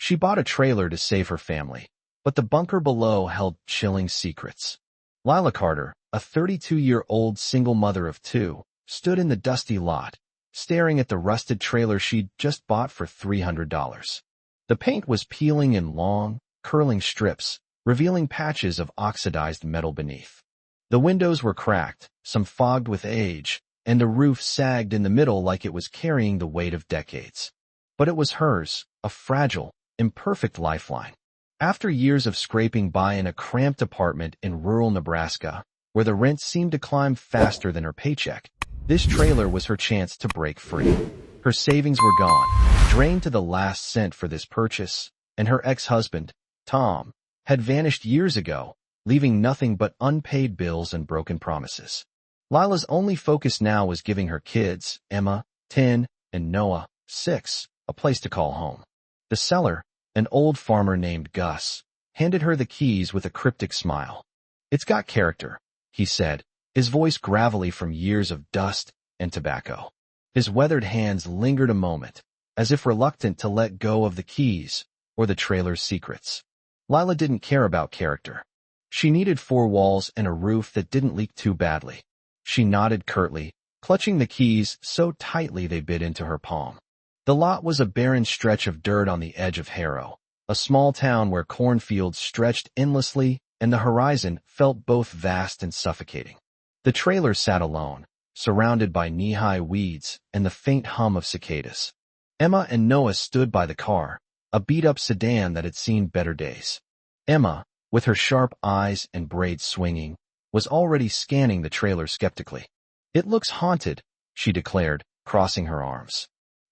She bought a trailer to save her family, but the bunker below held chilling secrets. Lila Carter, a 32-year-old single mother of two, stood in the dusty lot, staring at the rusted trailer she'd just bought for $300. The paint was peeling in long, curling strips, revealing patches of oxidized metal beneath. The windows were cracked, some fogged with age, and the roof sagged in the middle like it was carrying the weight of decades. But it was hers, a fragile, imperfect lifeline. After years of scraping by in a cramped apartment in rural Nebraska, where the rent seemed to climb faster than her paycheck, this trailer was her chance to break free. Her savings were gone, drained to the last cent for this purchase, and her ex-husband, Tom, had vanished years ago, leaving nothing but unpaid bills and broken promises. Lila's only focus now was giving her kids, Emma, 10, and Noah, 6, a place to call home. The seller, an old farmer named Gus, handed her the keys with a cryptic smile. "It's got character," he said, his voice gravelly from years of dust and tobacco. His weathered hands lingered a moment, as if reluctant to let go of the keys or the trailer's secrets. Lila didn't care about character. She needed 4 walls and a roof that didn't leak too badly. She nodded curtly, clutching the keys so tightly they bit into her palm. The lot was a barren stretch of dirt on the edge of Harrow, a small town where cornfields stretched endlessly and the horizon felt both vast and suffocating. The trailer sat alone, surrounded by knee-high weeds and the faint hum of cicadas. Emma and Noah stood by the car, a beat-up sedan that had seen better days. Emma, with her sharp eyes and braids swinging, was already scanning the trailer skeptically. "It looks haunted," she declared, crossing her arms.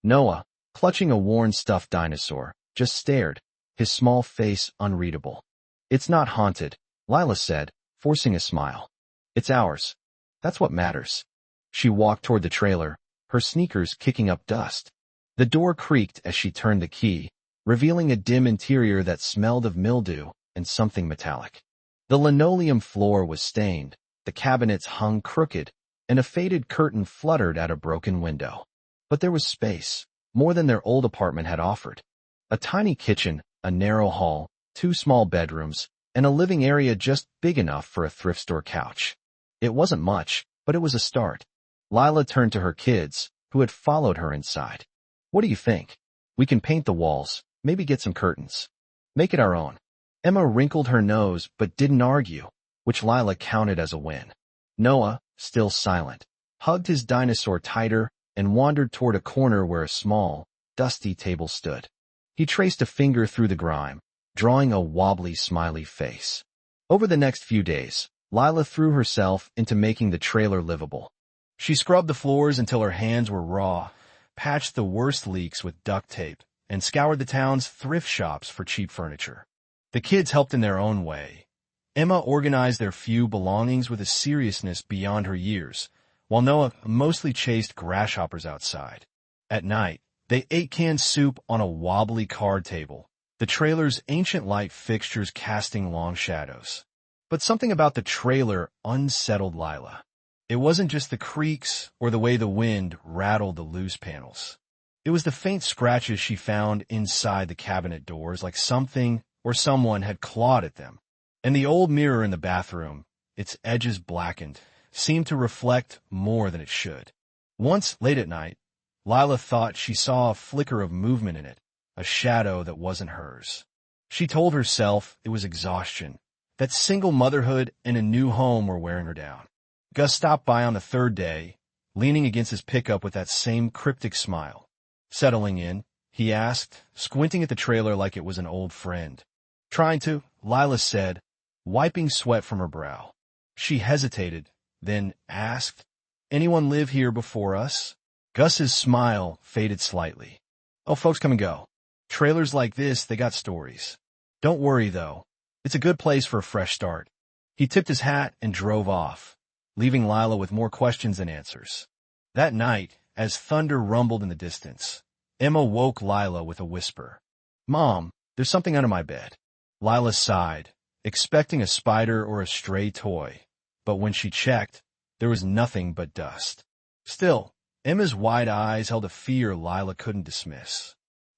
Noah, clutching a worn stuffed dinosaur, just stared, his small face unreadable. "It's not haunted," Lila said, forcing a smile. "It's ours. That's what matters." She walked toward the trailer, her sneakers kicking up dust. The door creaked as she turned the key, revealing a dim interior that smelled of mildew and something metallic. The linoleum floor was stained, the cabinets hung crooked, and a faded curtain fluttered at a broken window. But there was space, more than their old apartment had offered. A tiny kitchen, a narrow hall, 2 small bedrooms, and a living area just big enough for a thrift store couch. It wasn't much, but it was a start. Lila turned to her kids, who had followed her inside. "What do you think? We can paint the walls, maybe get some curtains. Make it our own." Emma wrinkled her nose but didn't argue, which Lila counted as a win. Noah, still silent, hugged his dinosaur tighter and wandered toward a corner where a small, dusty table stood. He traced a finger through the grime, drawing a wobbly, smiley face. Over the next few days, Lila threw herself into making the trailer livable. She scrubbed the floors until her hands were raw, patched the worst leaks with duct tape, and scoured the town's thrift shops for cheap furniture. The kids helped in their own way. Emma organized their few belongings with a seriousness beyond her years, while Noah mostly chased grasshoppers outside. At night, they ate canned soup on a wobbly card table, the trailer's ancient light fixtures casting long shadows. But something about the trailer unsettled Lila. It wasn't just the creaks or the way the wind rattled the loose panels. It was the faint scratches she found inside the cabinet doors, like something or someone had clawed at them. And the old mirror in the bathroom, its edges blackened, seemed to reflect more than it should. Once, late at night, Lila thought she saw a flicker of movement in it, a shadow that wasn't hers. She told herself it was exhaustion, that single motherhood and a new home were wearing her down. Gus stopped by on the 3rd day, leaning against his pickup with that same cryptic smile. Settling in, he asked, squinting at the trailer like it was an old friend. "Trying to," Lila said, wiping sweat from her brow. She hesitated, then asked, "Anyone live here before us?" Gus's smile faded slightly. "Oh, folks come and go. Trailers like this, they got stories. Don't worry, though. It's a good place for a fresh start." He tipped his hat and drove off, leaving Lila with more questions than answers. That night, as thunder rumbled in the distance, Emma woke Lila with a whisper. "Mom, there's something under my bed." Lila sighed, expecting a spider or a stray toy, but when she checked, there was nothing but dust. Still, Emma's wide eyes held a fear Lila couldn't dismiss.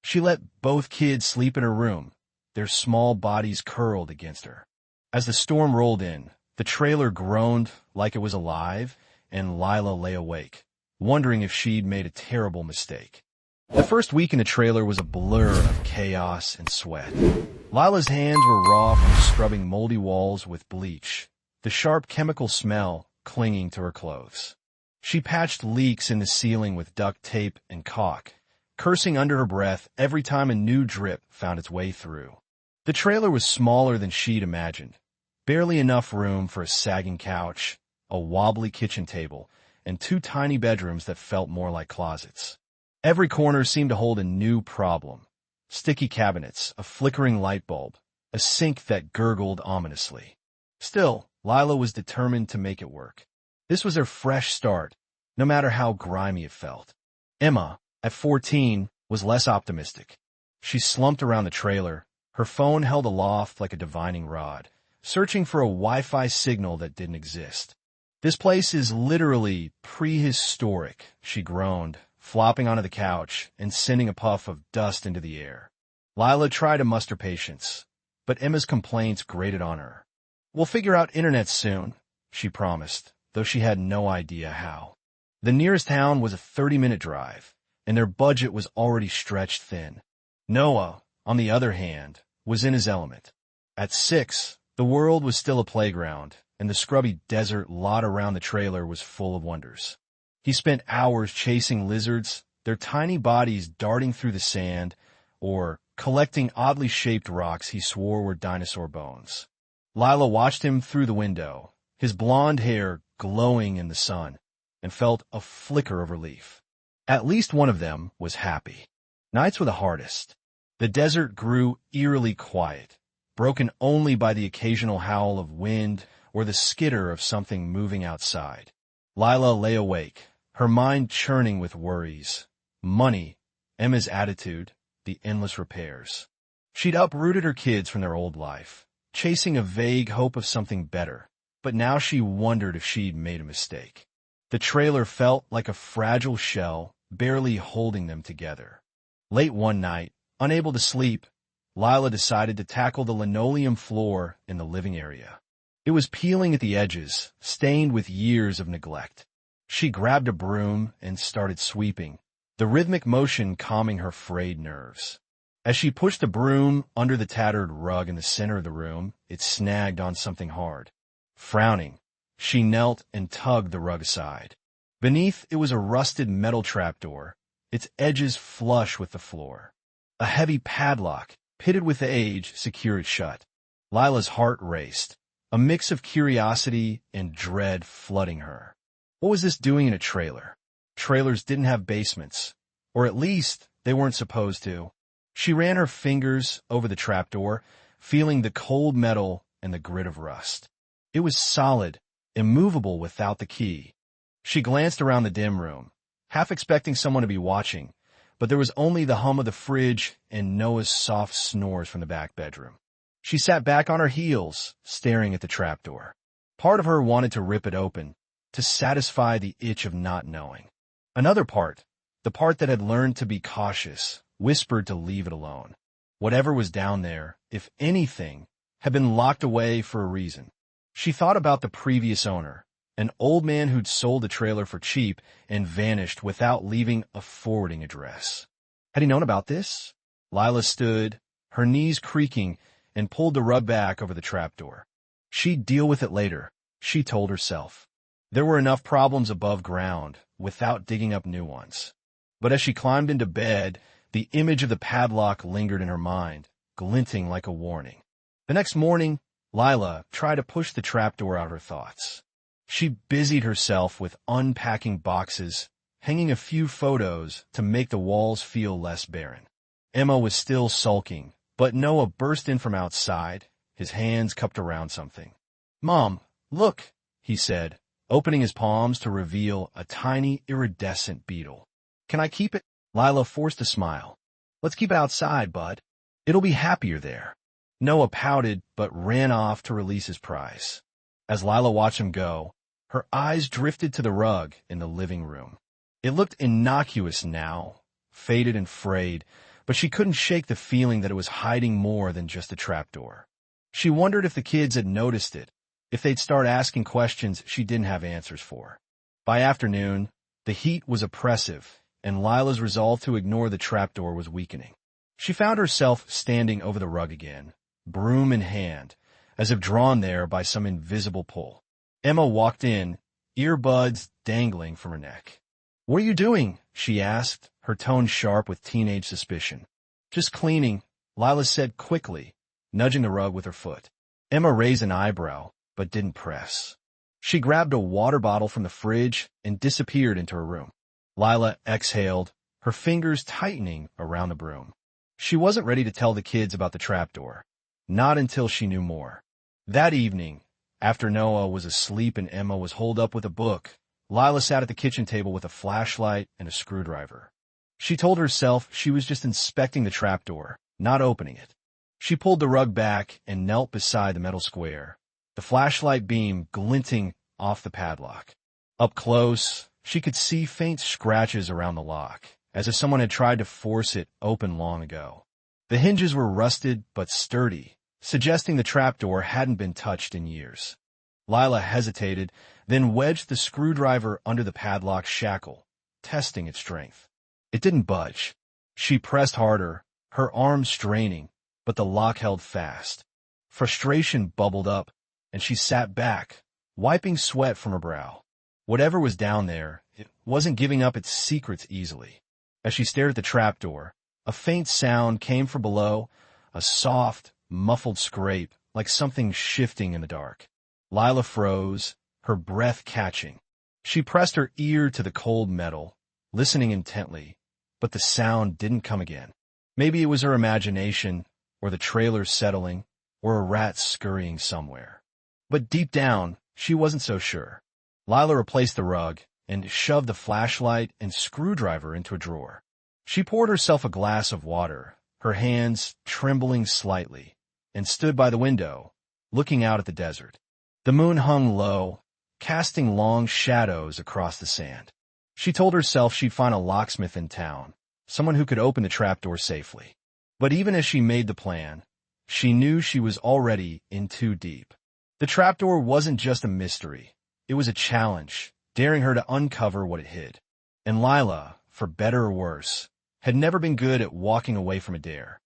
She let both kids sleep in her room, their small bodies curled against her. As the storm rolled in, the trailer groaned like it was alive, and Lila lay awake, wondering if she'd made a terrible mistake. The first week in the trailer was a blur of chaos and sweat. Lila's hands were raw from scrubbing moldy walls with bleach, the sharp chemical smell clinging to her clothes. She patched leaks in the ceiling with duct tape and caulk, cursing under her breath every time a new drip found its way through. The trailer was smaller than she'd imagined, barely enough room for a sagging couch, a wobbly kitchen table, and 2 tiny bedrooms that felt more like closets. Every corner seemed to hold a new problem. Sticky cabinets, a flickering light bulb, a sink that gurgled ominously. Still, Lila was determined to make it work. This was her fresh start, no matter how grimy it felt. Emma, at 14, was less optimistic. She slumped around the trailer, her phone held aloft like a divining rod, searching for a Wi-Fi signal that didn't exist. "This place is literally prehistoric," she groaned, flopping onto the couch and sending a puff of dust into the air. Lila tried to muster patience, but Emma's complaints grated on her. "We'll figure out internet soon," she promised, though she had no idea how. The nearest town was a 30-minute drive, and their budget was already stretched thin. Noah, on the other hand, was in his element. At 6, the world was still a playground, and the scrubby desert lot around the trailer was full of wonders. He spent hours chasing lizards, their tiny bodies darting through the sand, or collecting oddly shaped rocks he swore were dinosaur bones. Lila watched him through the window, his blonde hair glowing in the sun, and felt a flicker of relief. At least one of them was happy. Nights were the hardest. The desert grew eerily quiet, broken only by the occasional howl of wind or the skitter of something moving outside. Lila lay awake, her mind churning with worries. Money, Emma's attitude, the endless repairs. She'd uprooted her kids from their old life, chasing a vague hope of something better, but now she wondered if she'd made a mistake. The trailer felt like a fragile shell, barely holding them together. Late one night, unable to sleep, Lila decided to tackle the linoleum floor in the living area. It was peeling at the edges, stained with years of neglect. She grabbed a broom and started sweeping, the rhythmic motion calming her frayed nerves. As she pushed the broom under the tattered rug in the center of the room, it snagged on something hard. Frowning, she knelt and tugged the rug aside. Beneath it was a rusted metal trapdoor, its edges flush with the floor. A heavy padlock, pitted with age, secured it shut. Lila's heart raced, a mix of curiosity and dread flooding her. What was this doing in a trailer? Trailers didn't have basements, or at least they weren't supposed to. She ran her fingers over the trapdoor, feeling the cold metal and the grit of rust. It was solid, immovable without the key. She glanced around the dim room, half expecting someone to be watching, but there was only the hum of the fridge and Noah's soft snores from the back bedroom. She sat back on her heels, staring at the trapdoor. Part of her wanted to rip it open, to satisfy the itch of not knowing. Another part, the part that had learned to be cautious, whispered to leave it alone. Whatever was down there, if anything, had been locked away for a reason. She thought about the previous owner, an old man who'd sold the trailer for cheap and vanished without leaving a forwarding address. Had he known about this? Lila stood, her knees creaking, and pulled the rug back over the trapdoor. She'd deal with it later, she told herself. There were enough problems above ground, without digging up new ones. But as she climbed into bed, the image of the padlock lingered in her mind, glinting like a warning. The next morning, Lila tried to push the trapdoor out of her thoughts. She busied herself with unpacking boxes, hanging a few photos to make the walls feel less barren. Emma was still sulking, but Noah burst in from outside, his hands cupped around something. "Mom, look," he said, opening his palms to reveal a tiny iridescent beetle. "Can I keep it?" Lila forced a smile. "Let's keep it outside, bud. It'll be happier there." Noah pouted but ran off to release his prize. As Lila watched him go, her eyes drifted to the rug in the living room. It looked innocuous now, faded and frayed, but she couldn't shake the feeling that it was hiding more than just a trapdoor. She wondered if the kids had noticed it, if they'd start asking questions she didn't have answers for. By afternoon, the heat was oppressive, and Lila's resolve to ignore the trapdoor was weakening. She found herself standing over the rug again, broom in hand, as if drawn there by some invisible pull. Emma walked in, earbuds dangling from her neck. "What are you doing?" she asked, her tone sharp with teenage suspicion. "Just cleaning," Lila said quickly, nudging the rug with her foot. Emma raised an eyebrow, but didn't press. She grabbed a water bottle from the fridge and disappeared into her room. Lila exhaled, her fingers tightening around the broom. She wasn't ready to tell the kids about the trapdoor. Not until she knew more. That evening, after Noah was asleep and Emma was holed up with a book, Lila sat at the kitchen table with a flashlight and a screwdriver. She told herself she was just inspecting the trapdoor, not opening it. She pulled the rug back and knelt beside the metal square, the flashlight beam glinting off the padlock. Up close, she could see faint scratches around the lock, as if someone had tried to force it open long ago. The hinges were rusted but sturdy, suggesting the trapdoor hadn't been touched in years. Lila hesitated, then wedged the screwdriver under the padlock shackle, testing its strength. It didn't budge. She pressed harder, her arms straining, but the lock held fast. Frustration bubbled up, and she sat back, wiping sweat from her brow. Whatever was down there, it wasn't giving up its secrets easily. As she stared at the trapdoor, a faint sound came from below, a soft, muffled scrape, like something shifting in the dark. Lila froze, her breath catching. She pressed her ear to the cold metal, listening intently, but the sound didn't come again. Maybe it was her imagination, or the trailer settling, or a rat scurrying somewhere. But deep down, she wasn't so sure. Lila replaced the rug and shoved the flashlight and screwdriver into a drawer. She poured herself a glass of water, her hands trembling slightly, and stood by the window, looking out at the desert. The moon hung low, casting long shadows across the sand. She told herself she'd find a locksmith in town, someone who could open the trapdoor safely. But even as she made the plan, she knew she was already in too deep. The trapdoor wasn't just a mystery. It was a challenge, daring her to uncover what it hid. And Lila, for better or worse, had never been good at walking away from a dare.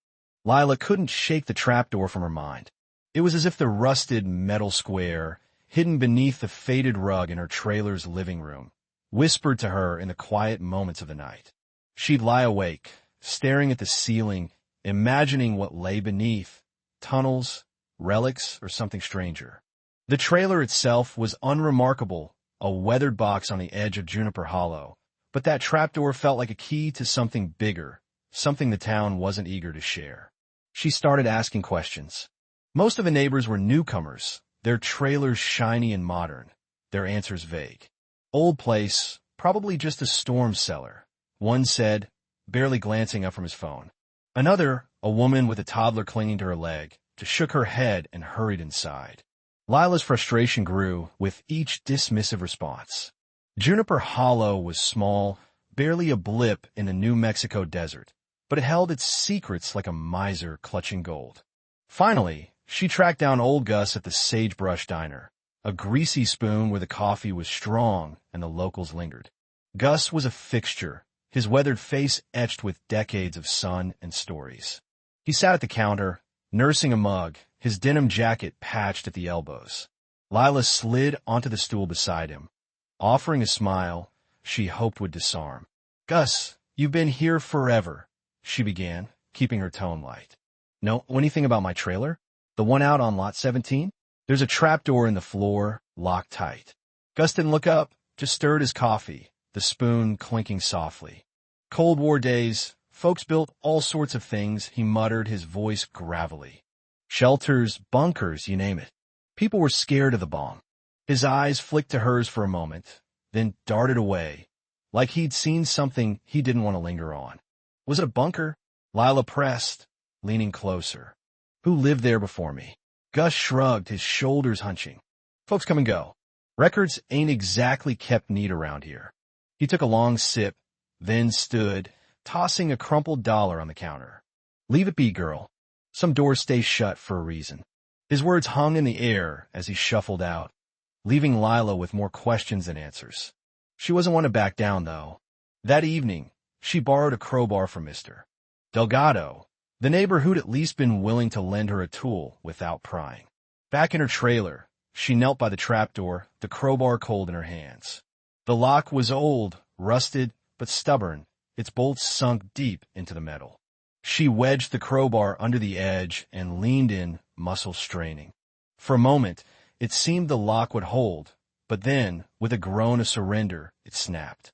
Lila couldn't shake the trapdoor from her mind. It was as if the rusted metal square, hidden beneath the faded rug in her trailer's living room, whispered to her in the quiet moments of the night. She'd lie awake, staring at the ceiling, imagining what lay beneath, tunnels, relics, or something stranger. The trailer itself was unremarkable, a weathered box on the edge of Juniper Hollow, but that trapdoor felt like a key to something bigger, something the town wasn't eager to share. She started asking questions. Most of the neighbors were newcomers, their trailers shiny and modern, their answers vague. Old place, probably just a storm cellar, one said, barely glancing up from his phone. Another, a woman with a toddler clinging to her leg, just shook her head and hurried inside. Lila's frustration grew with each dismissive response. Juniper Hollow was small, barely a blip in the New Mexico desert, but it held its secrets like a miser clutching gold. Finally, she tracked down old Gus at the Sagebrush Diner, a greasy spoon where the coffee was strong and the locals lingered. Gus was a fixture, his weathered face etched with decades of sun and stories. He sat at the counter, nursing a mug, his denim jacket patched at the elbows. Lila slid onto the stool beside him, offering a smile she hoped would disarm. "Gus, you've been here forever," she began, keeping her tone light. "Know anything about my trailer? The one out on lot 17? There's a trapdoor in the floor, locked tight." Gus didn't look up, just stirred his coffee, the spoon clinking softly. "Cold War days, folks built all sorts of things," he muttered, his voice gravelly. "Shelters, bunkers, you name it. People were scared of the bomb." His eyes flicked to hers for a moment, then darted away, like he'd seen something he didn't want to linger on. "Was it a bunker?" Lila pressed, leaning closer. "Who lived there before me?" Gus shrugged, his shoulders hunching. "Folks come and go. Records ain't exactly kept neat around here." He took a long sip, then stood, tossing a crumpled dollar on the counter. "Leave it be, girl. Some doors stay shut for a reason." His words hung in the air as he shuffled out, leaving Lila with more questions than answers. She wasn't one to back down, though. That evening, she borrowed a crowbar from Mr. Delgado, the neighbor who'd at least been willing to lend her a tool without prying. Back in her trailer, she knelt by the trapdoor, the crowbar cold in her hands. The lock was old, rusted, but stubborn, its bolts sunk deep into the metal. She wedged the crowbar under the edge and leaned in, muscles straining. For a moment, it seemed the lock would hold, but then, with a groan of surrender, it snapped.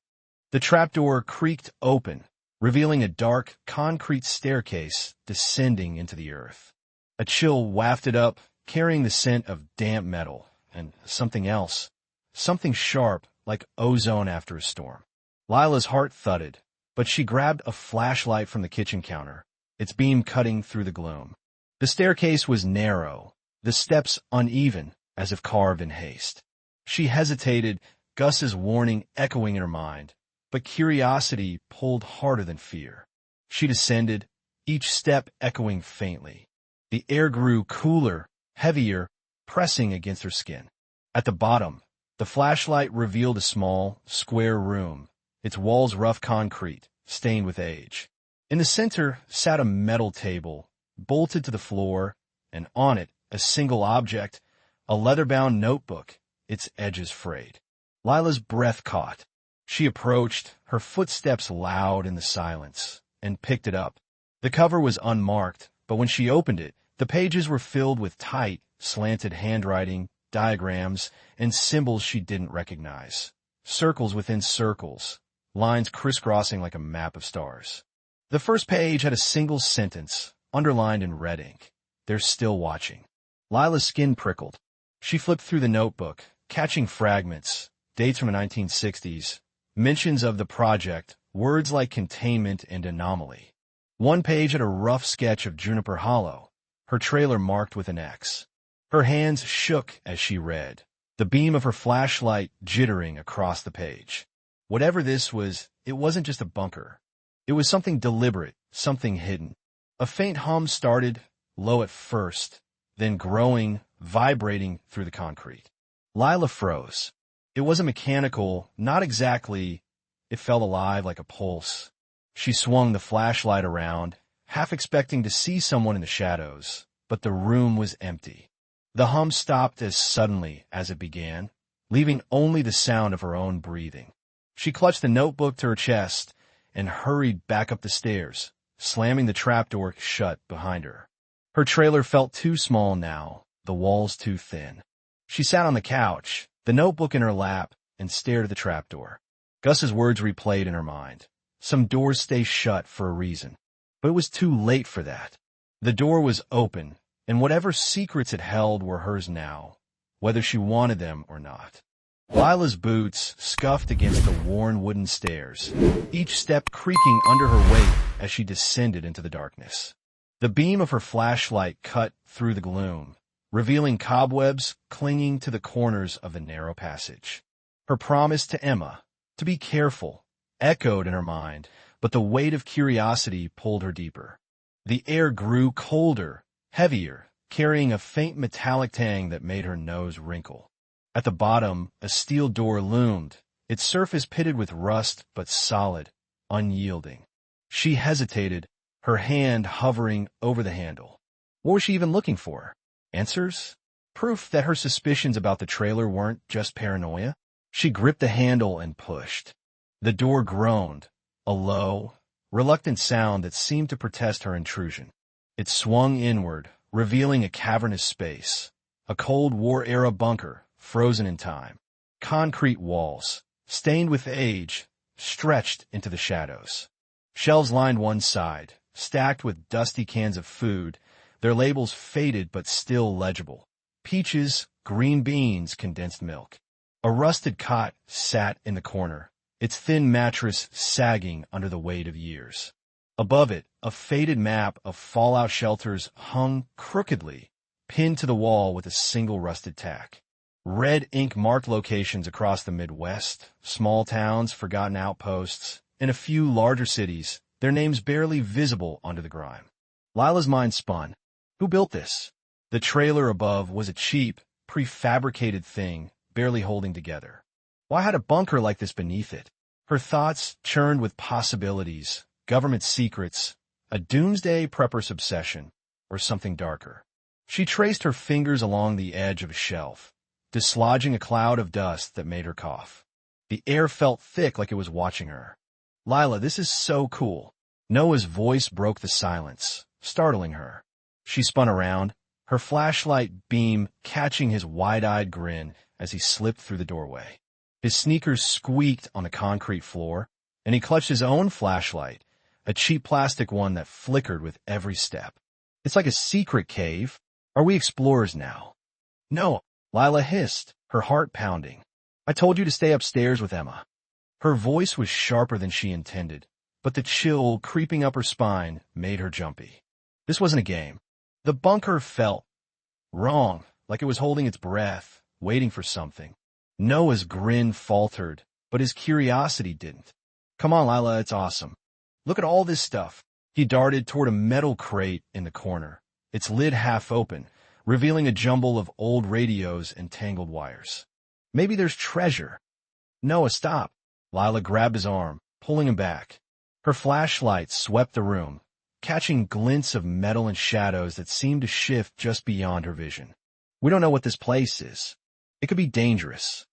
The trapdoor creaked open, revealing a dark, concrete staircase descending into the earth. A chill wafted up, carrying the scent of damp metal, and something else, something sharp, like ozone after a storm. Lila's heart thudded, but she grabbed a flashlight from the kitchen counter, its beam cutting through the gloom. The staircase was narrow, the steps uneven, as if carved in haste. She hesitated, Gus's warning echoing in her mind, but curiosity pulled harder than fear. She descended, each step echoing faintly. The air grew cooler, heavier, pressing against her skin. At the bottom, the flashlight revealed a small, square room, its walls rough concrete, stained with age. In the center sat a metal table, bolted to the floor, and on it a single object, a leather-bound notebook, its edges frayed. Lila's breath caught. She approached, her footsteps loud in the silence, and picked it up. The cover was unmarked, but when she opened it, the pages were filled with tight, slanted handwriting, diagrams, and symbols she didn't recognize. Circles within circles, lines crisscrossing like a map of stars. The first page had a single sentence, underlined in red ink. "They're still watching." Lila's skin prickled. She flipped through the notebook, catching fragments, dates from the 1960s, mentions of the project, words like containment and anomaly. One page had a rough sketch of Juniper Hollow, her trailer marked with an X. Her hands shook as she read, the beam of her flashlight jittering across the page. Whatever this was, it wasn't just a bunker. It was something deliberate, something hidden. A faint hum started, low at first, then growing, vibrating through the concrete. Lila froze. It wasn't mechanical, not exactly. It felt alive like a pulse. She swung the flashlight around, half expecting to see someone in the shadows, but the room was empty. The hum stopped as suddenly as it began, leaving only the sound of her own breathing. She clutched the notebook to her chest and hurried back up the stairs, slamming the trapdoor shut behind her. Her trailer felt too small now, the walls too thin. She sat on the couch, the notebook in her lap, and stared at the trapdoor. Gus's words replayed in her mind. Some doors stay shut for a reason. But it was too late for that. The door was open, and whatever secrets it held were hers now, whether she wanted them or not. Lila's boots scuffed against the worn wooden stairs, each step creaking under her weight as she descended into the darkness. The beam of her flashlight cut through the gloom, revealing cobwebs clinging to the corners of the narrow passage. Her promise to Emma, to be careful, echoed in her mind, but the weight of curiosity pulled her deeper. The air grew colder, heavier, carrying a faint metallic tang that made her nose wrinkle. At the bottom, a steel door loomed, its surface pitted with rust but solid, unyielding. She hesitated, her hand hovering over the handle. What was she even looking for? Answers? Proof that her suspicions about the trailer weren't just paranoia? She gripped the handle and pushed. The door groaned, a low, reluctant sound that seemed to protest her intrusion. It swung inward, revealing a cavernous space, a Cold War-era bunker, frozen in time. Concrete walls, stained with age, stretched into the shadows. Shelves lined one side, stacked with dusty cans of food, their labels faded but still legible. Peaches, green beans, condensed milk. A rusted cot sat in the corner, its thin mattress sagging under the weight of years. Above it, a faded map of fallout shelters hung crookedly, pinned to the wall with a single rusted tack. Red ink marked locations across the Midwest, small towns, forgotten outposts, and a few larger cities, their names barely visible under the grime. Lila's mind spun. Who built this? The trailer above was a cheap, prefabricated thing, barely holding together. Why had a bunker like this beneath it? Her thoughts churned with possibilities, government secrets, a doomsday prepper's obsession, or something darker. She traced her fingers along the edge of a shelf, dislodging a cloud of dust that made her cough. The air felt thick like it was watching her. Lila, this is so cool. Noah's voice broke the silence, startling her. She spun around, her flashlight beam catching his wide-eyed grin as he slipped through the doorway. His sneakers squeaked on the concrete floor, and he clutched his own flashlight, a cheap plastic one that flickered with every step. It's like a secret cave. Are we explorers now? No, Lila hissed, her heart pounding. I told you to stay upstairs with Emma. Her voice was sharper than she intended, but the chill creeping up her spine made her jumpy. This wasn't a game. The bunker felt wrong, like it was holding its breath, waiting for something. Noah's grin faltered, but his curiosity didn't. Come on, Lila, it's awesome. Look at all this stuff. He darted toward a metal crate in the corner, its lid half open, revealing a jumble of old radios and tangled wires. Maybe there's treasure. Noah, stop. Lila grabbed his arm, pulling him back. Her flashlight swept the room, catching glints of metal and shadows that seemed to shift just beyond her vision. We don't know what this place is. It could be dangerous.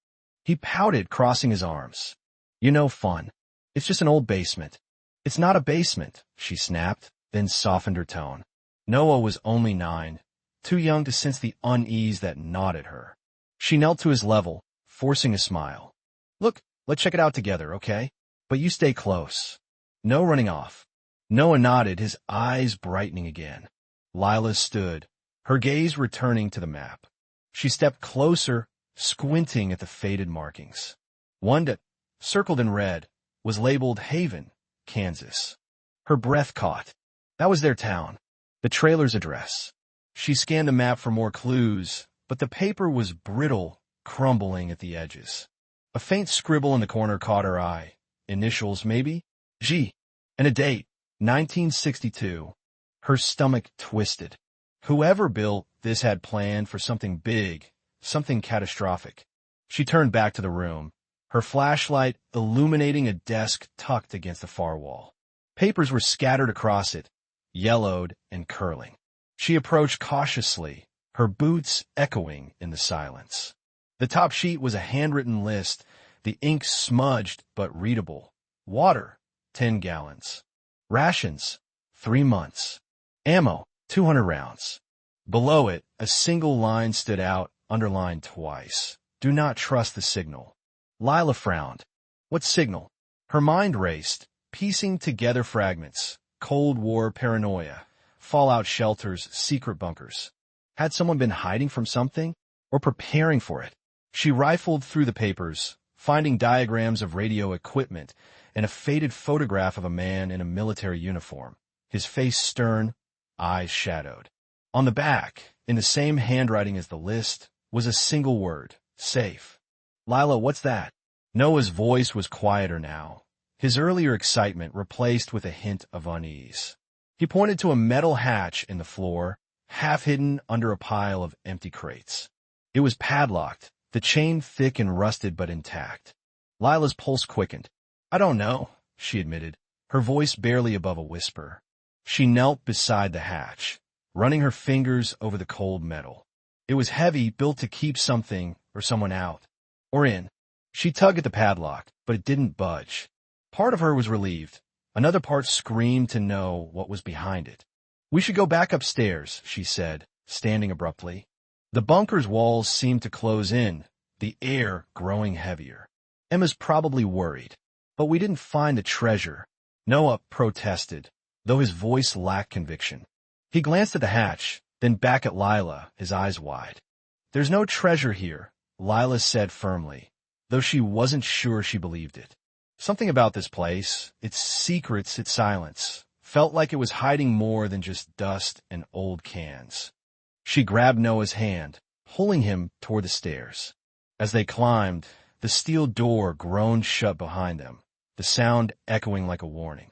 He pouted, crossing his arms. You know, fun. It's just an old basement. It's not a basement, she snapped, then softened her tone. Noah was only 9, too young to sense the unease that gnawed at her. She knelt to his level, forcing a smile. Look, let's check it out together, okay? But you stay close. No running off. Noah nodded, his eyes brightening again. Lila stood, her gaze returning to the map. She stepped closer, squinting at the faded markings. One that, circled in red, was labeled Haven, Kansas. Her breath caught. That was their town, the trailer's address. She scanned the map for more clues, but the paper was brittle, crumbling at the edges. A faint scribble in the corner caught her eye. Initials, maybe? G. And a date, 1962. Her stomach twisted. Whoever built this had planned for something big, something catastrophic. She turned back to the room, her flashlight illuminating a desk tucked against the far wall. Papers were scattered across it, yellowed and curling. She approached cautiously, her boots echoing in the silence. The top sheet was a handwritten list, the ink smudged but readable. Water, 10 gallons. Rations, 3 months. Ammo, 200 rounds. Below it, a single line stood out, underlined twice. Do not trust the signal. Lila frowned. What signal? Her mind raced, piecing together fragments. Cold War paranoia, fallout shelters, secret bunkers. Had someone been hiding from something? Or preparing for it? She rifled through the papers, finding diagrams of radio equipment and a faded photograph of a man in a military uniform, his face stern, eyes shadowed. On the back, in the same handwriting as the list, was a single word, safe. Lila, what's that? Noah's voice was quieter now, his earlier excitement replaced with a hint of unease. He pointed to a metal hatch in the floor, half hidden under a pile of empty crates. It was padlocked, the chain thick and rusted but intact. Lila's pulse quickened. I don't know, she admitted, her voice barely above a whisper. She knelt beside the hatch, running her fingers over the cold metal. It was heavy, built to keep something or someone out. Or in. She tugged at the padlock, but it didn't budge. Part of her was relieved. Another part screamed to know what was behind it. We should go back upstairs, she said, standing abruptly. The bunker's walls seemed to close in, the air growing heavier. Emma's probably worried. But we didn't find the treasure. Noah protested, though his voice lacked conviction. He glanced at the hatch, then back at Lila, his eyes wide. There's no treasure here, Lila said firmly, though she wasn't sure she believed it. Something about this place, its secrets, its silence, felt like it was hiding more than just dust and old cans. She grabbed Noah's hand, pulling him toward the stairs. As they climbed, the steel door groaned shut behind them, the sound echoing like a warning.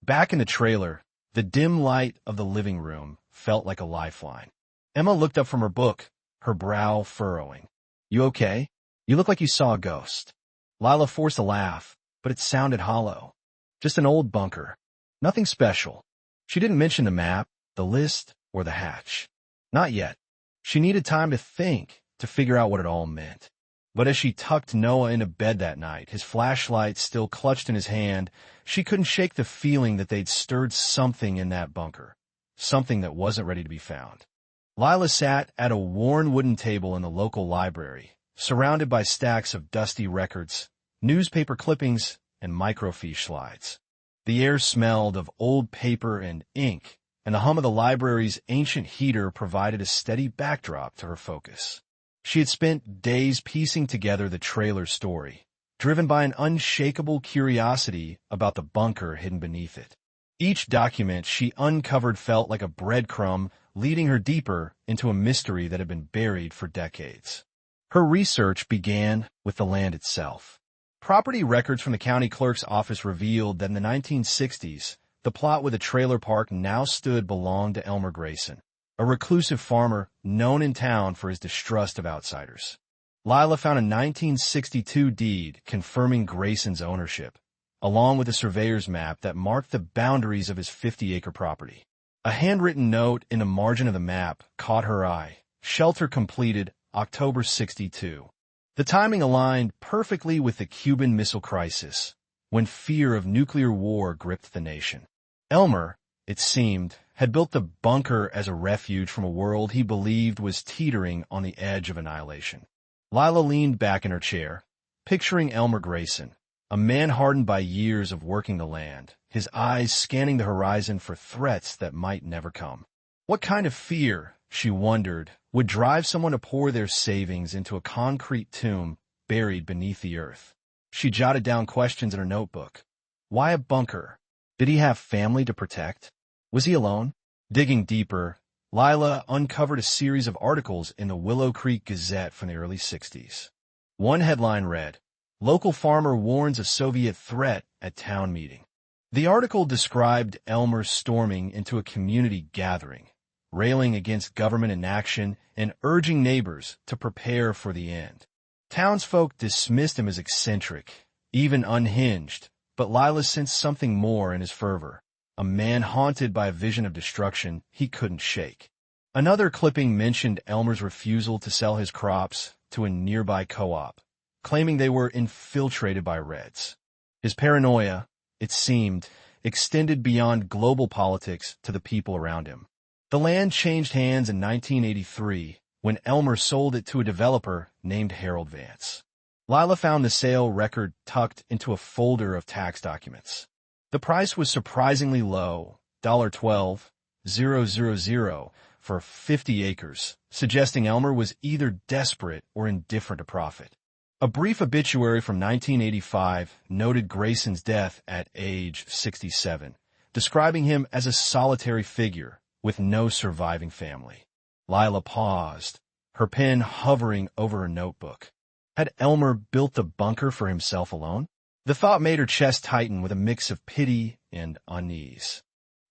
Back in the trailer, the dim light of the living room felt like a lifeline. Emma looked up from her book, her brow furrowing. "You okay? You look like you saw a ghost." Lila forced a laugh, but it sounded hollow. "Just an old bunker. Nothing special." She didn't mention the map, the list, or the hatch. Not yet. She needed time to think, to figure out what it all meant. But as she tucked Noah into bed that night, his flashlight still clutched in his hand, she couldn't shake the feeling that they'd stirred something in that bunker. Something that wasn't ready to be found. Lila sat at a worn wooden table in the local library, surrounded by stacks of dusty records, newspaper clippings, and microfiche slides. The air smelled of old paper and ink, and the hum of the library's ancient heater provided a steady backdrop to her focus. She had spent days piecing together the trailer story, driven by an unshakable curiosity about the bunker hidden beneath it. Each document she uncovered felt like a breadcrumb leading her deeper into a mystery that had been buried for decades. Her research began with the land itself. Property records from the county clerk's office revealed that in the 1960s, the plot where the trailer park now stood belonged to Elmer Grayson, a reclusive farmer known in town for his distrust of outsiders. Lila found a 1962 deed confirming Grayson's ownership, along with a surveyor's map that marked the boundaries of his 50-acre property. A handwritten note in the margin of the map caught her eye. Shelter completed, October 62. The timing aligned perfectly with the Cuban Missile Crisis, when fear of nuclear war gripped the nation. Elmer, it seemed, had built the bunker as a refuge from a world he believed was teetering on the edge of annihilation. Lila leaned back in her chair, picturing Elmer Grayson, a man hardened by years of working the land, his eyes scanning the horizon for threats that might never come. What kind of fear, she wondered, would drive someone to pour their savings into a concrete tomb buried beneath the earth? She jotted down questions in her notebook. Why a bunker? Did he have family to protect? Was he alone? Digging deeper, Lila uncovered a series of articles in the Willow Creek Gazette from the early 60s. One headline read, "Local farmer warns of Soviet threat at town meeting." The article described Elmer storming into a community gathering, railing against government inaction and urging neighbors to prepare for the end. Townsfolk dismissed him as eccentric, even unhinged, but Lila sensed something more in his fervor, a man haunted by a vision of destruction he couldn't shake. Another clipping mentioned Elmer's refusal to sell his crops to a nearby co-op, claiming they were infiltrated by Reds. His paranoia, it seemed, extended beyond global politics to the people around him. The land changed hands in 1983 when Elmer sold it to a developer named Harold Vance. Lila found the sale record tucked into a folder of tax documents. The price was surprisingly low, $12,000 for 50 acres, suggesting Elmer was either desperate or indifferent to profit. A brief obituary from 1985 noted Grayson's death at age 67, describing him as a solitary figure with no surviving family. Lila paused, her pen hovering over her notebook. Had Elmer built the bunker for himself alone? The thought made her chest tighten with a mix of pity and unease.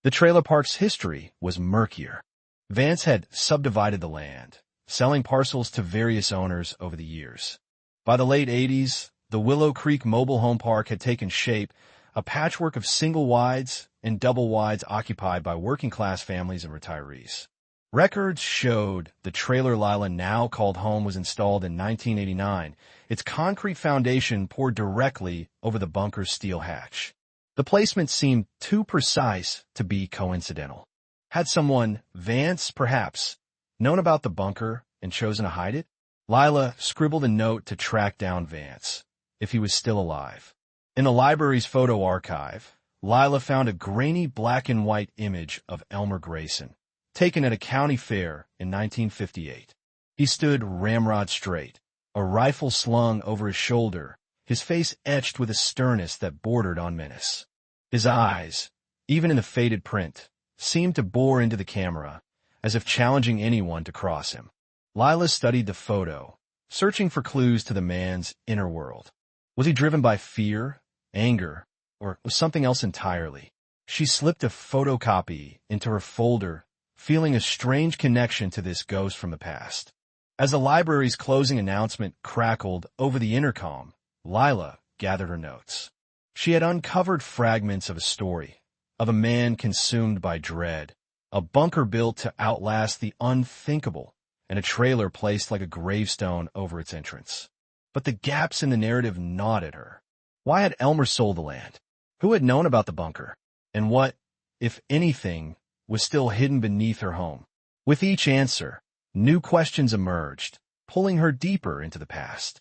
The trailer park's history was murkier. Vance had subdivided the land, selling parcels to various owners over the years. By the late 80s, the Willow Creek Mobile Home Park had taken shape, a patchwork of single-wides and double-wides occupied by working-class families and retirees. Records showed the trailer Lila now called home was installed in 1989, its concrete foundation poured directly over the bunker's steel hatch. The placement seemed too precise to be coincidental. Had someone, Vance perhaps, known about the bunker and chosen to hide it? Lila scribbled a note to track down Vance, if he was still alive. In the library's photo archive, Lila found a grainy black and white image of Elmer Grayson, taken at a county fair in 1958. He stood ramrod straight, a rifle slung over his shoulder, his face etched with a sternness that bordered on menace. His eyes, even in the faded print, seemed to bore into the camera, as if challenging anyone to cross him. Lila studied the photo, searching for clues to the man's inner world. Was he driven by fear, anger, or was something else entirely? She slipped a photocopy into her folder, feeling a strange connection to this ghost from the past. As the library's closing announcement crackled over the intercom, Lila gathered her notes. She had uncovered fragments of a story, of a man consumed by dread, a bunker built to outlast the unthinkable, and a trailer placed like a gravestone over its entrance. But the gaps in the narrative gnawed at her. Why had Elmer sold the land? Who had known about the bunker? And what, if anything, was still hidden beneath her home? With each answer, new questions emerged, pulling her deeper into the past.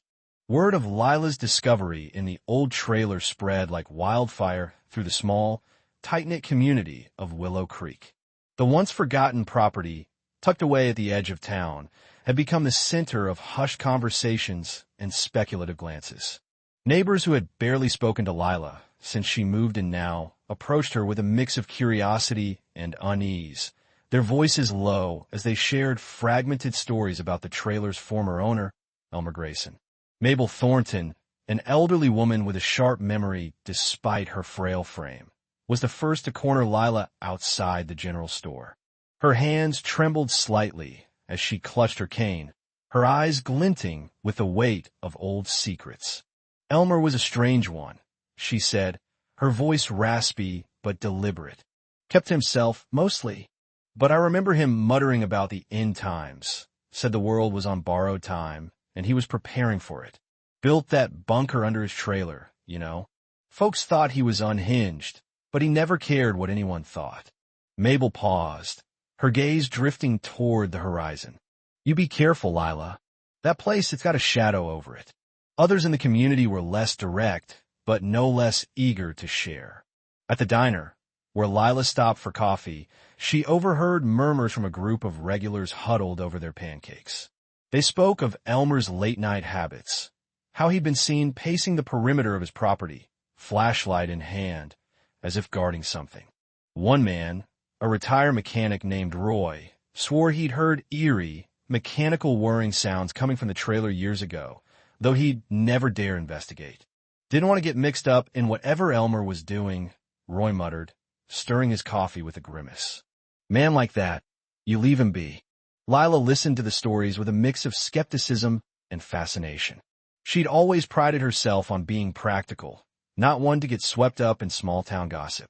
Word of Lila's discovery in the old trailer spread like wildfire through the small, tight-knit community of Willow Creek. The once forgotten property, tucked away at the edge of town, had become the center of hushed conversations and speculative glances. Neighbors who had barely spoken to Lila since she moved in now approached her with a mix of curiosity and unease, their voices low as they shared fragmented stories about the trailer's former owner, Elmer Grayson. Mabel Thornton, an elderly woman with a sharp memory despite her frail frame, was the first to corner Lila outside the general store. Her hands trembled slightly as she clutched her cane, her eyes glinting with the weight of old secrets. Elmer was a strange one, she said, her voice raspy but deliberate. Kept himself, mostly. But I remember him muttering about the end times, said the world was on borrowed time, and he was preparing for it. Built that bunker under his trailer, you know. Folks thought he was unhinged, but he never cared what anyone thought. Mabel paused, her gaze drifting toward the horizon. You be careful, Lila. That place, it's got a shadow over it. Others in the community were less direct, but no less eager to share. At the diner, where Lila stopped for coffee, she overheard murmurs from a group of regulars huddled over their pancakes. They spoke of Elmer's late-night habits, how he'd been seen pacing the perimeter of his property, flashlight in hand, as if guarding something. One man, a retired mechanic named Roy, swore he'd heard eerie, mechanical whirring sounds coming from the trailer years ago, though he'd never dare investigate. Didn't want to get mixed up in whatever Elmer was doing, Roy muttered, stirring his coffee with a grimace. Man like that, you leave him be. Lila listened to the stories with a mix of skepticism and fascination. She'd always prided herself on being practical, not one to get swept up in small-town gossip.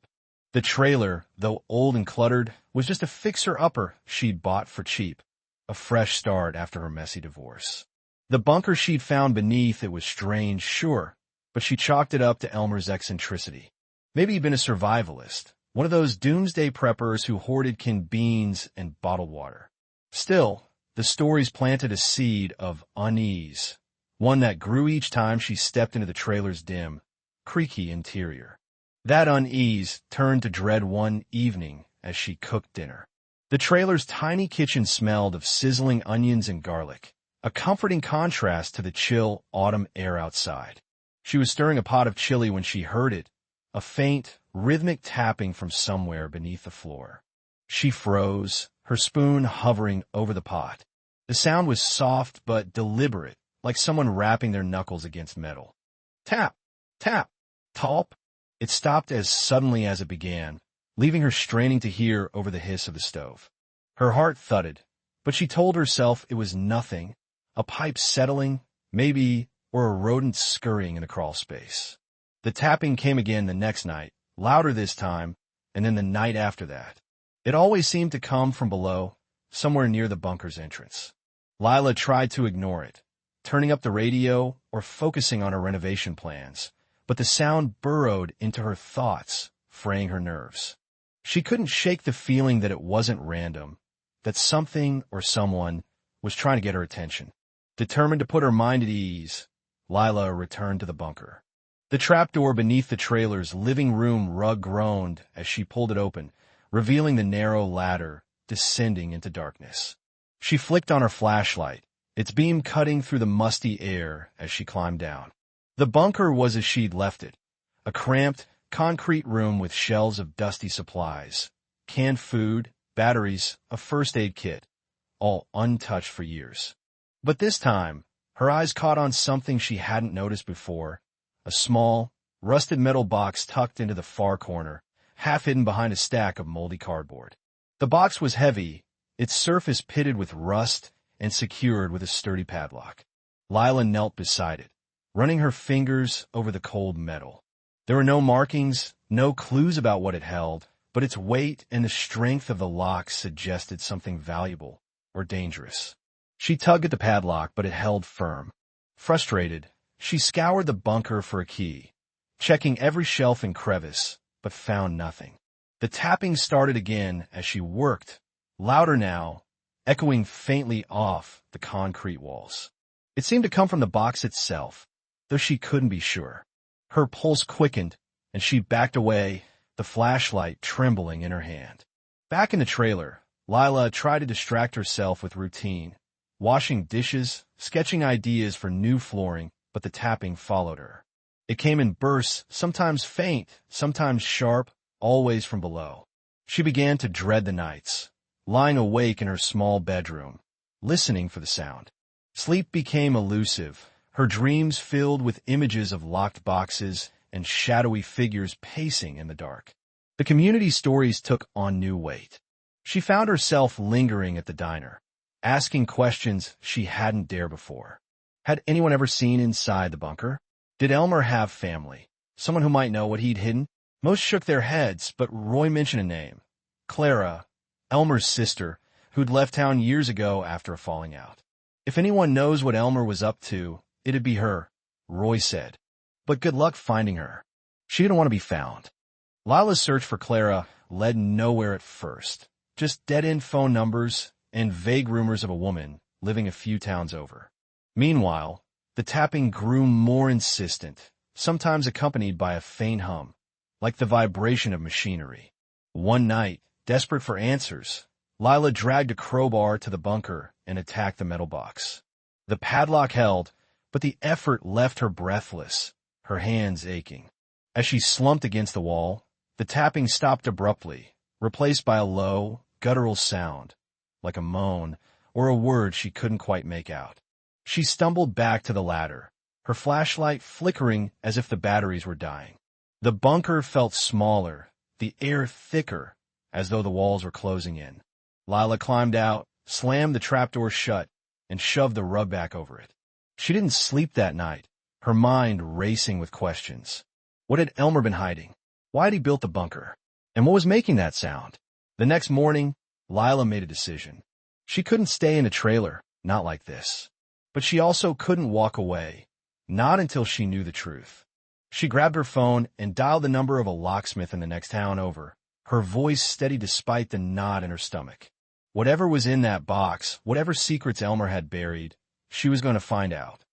The trailer, though old and cluttered, was just a fixer-upper she'd bought for cheap, a fresh start after her messy divorce. The bunker she'd found beneath it was strange, sure, but she chalked it up to Elmer's eccentricity. Maybe he'd been a survivalist, one of those doomsday preppers who hoarded canned beans and bottled water. Still, the stories planted a seed of unease, one that grew each time she stepped into the trailer's dim, creaky interior. That unease turned to dread one evening as she cooked dinner. The trailer's tiny kitchen smelled of sizzling onions and garlic, a comforting contrast to the chill autumn air outside. She was stirring a pot of chili when she heard it, a faint, rhythmic tapping from somewhere beneath the floor. She froze, her spoon hovering over the pot. The sound was soft but deliberate, like someone rapping their knuckles against metal. Tap, tap, talp. It stopped as suddenly as it began, leaving her straining to hear over the hiss of the stove. Her heart thudded, but she told herself it was nothing, a pipe settling, maybe, or a rodent scurrying in the crawl space. The tapping came again the next night, louder this time, and then the night after that. It always seemed to come from below, somewhere near the bunker's entrance. Lila tried to ignore it, turning up the radio or focusing on her renovation plans, but the sound burrowed into her thoughts, fraying her nerves. She couldn't shake the feeling that it wasn't random, that something or someone was trying to get her attention. Determined to put her mind at ease, Lila returned to the bunker. The trapdoor beneath the trailer's living room rug groaned as she pulled it open, revealing the narrow ladder descending into darkness. She flicked on her flashlight, its beam cutting through the musty air as she climbed down. The bunker was as she'd left it, a cramped, concrete room with shelves of dusty supplies, canned food, batteries, a first aid kit, all untouched for years. But this time, her eyes caught on something she hadn't noticed before, a small, rusted metal box tucked into the far corner, half hidden behind a stack of moldy cardboard. The box was heavy, its surface pitted with rust and secured with a sturdy padlock. Lila knelt beside it, running her fingers over the cold metal. There were no markings, no clues about what it held, but its weight and the strength of the lock suggested something valuable or dangerous. She tugged at the padlock, but it held firm. Frustrated, she scoured the bunker for a key, checking every shelf and crevice, but found nothing. The tapping started again as she worked, louder now, echoing faintly off the concrete walls. It seemed to come from the box itself, though she couldn't be sure. Her pulse quickened, and she backed away, the flashlight trembling in her hand. Back in the trailer, Lila tried to distract herself with routine, washing dishes, sketching ideas for new flooring, but the tapping followed her. It came in bursts, sometimes faint, sometimes sharp, always from below. She began to dread the nights, lying awake in her small bedroom, listening for the sound. Sleep became elusive, her dreams filled with images of locked boxes and shadowy figures pacing in the dark. The community stories took on new weight. She found herself lingering at the diner, asking questions she hadn't dared before. Had anyone ever seen inside the bunker? Did Elmer have family? Someone who might know what he'd hidden? Most shook their heads, but Roy mentioned a name. Clara, Elmer's sister, who'd left town years ago after a falling out. If anyone knows what Elmer was up to, it'd be her, Roy said. But good luck finding her. She didn't want to be found. Lila's search for Clara led nowhere at first. Just dead-end phone numbers and vague rumors of a woman living a few towns over. Meanwhile, the tapping grew more insistent, sometimes accompanied by a faint hum, like the vibration of machinery. One night, desperate for answers, Lila dragged a crowbar to the bunker and attacked the metal box. The padlock held, but the effort left her breathless, her hands aching. As she slumped against the wall, the tapping stopped abruptly, replaced by a low, guttural sound, like a moan or a word she couldn't quite make out. She stumbled back to the ladder, her flashlight flickering as if the batteries were dying. The bunker felt smaller, the air thicker, as though the walls were closing in. Lila climbed out, slammed the trapdoor shut, and shoved the rug back over it. She didn't sleep that night, her mind racing with questions. What had Elmer been hiding? Why had he built the bunker? And what was making that sound? The next morning, Lila made a decision. She couldn't stay in a trailer, not like this. But she also couldn't walk away, not until she knew the truth. She grabbed her phone and dialed the number of a locksmith in the next town over, her voice steady despite the knot in her stomach. Whatever was in that box, whatever secrets Elmer had buried, she was going to find out.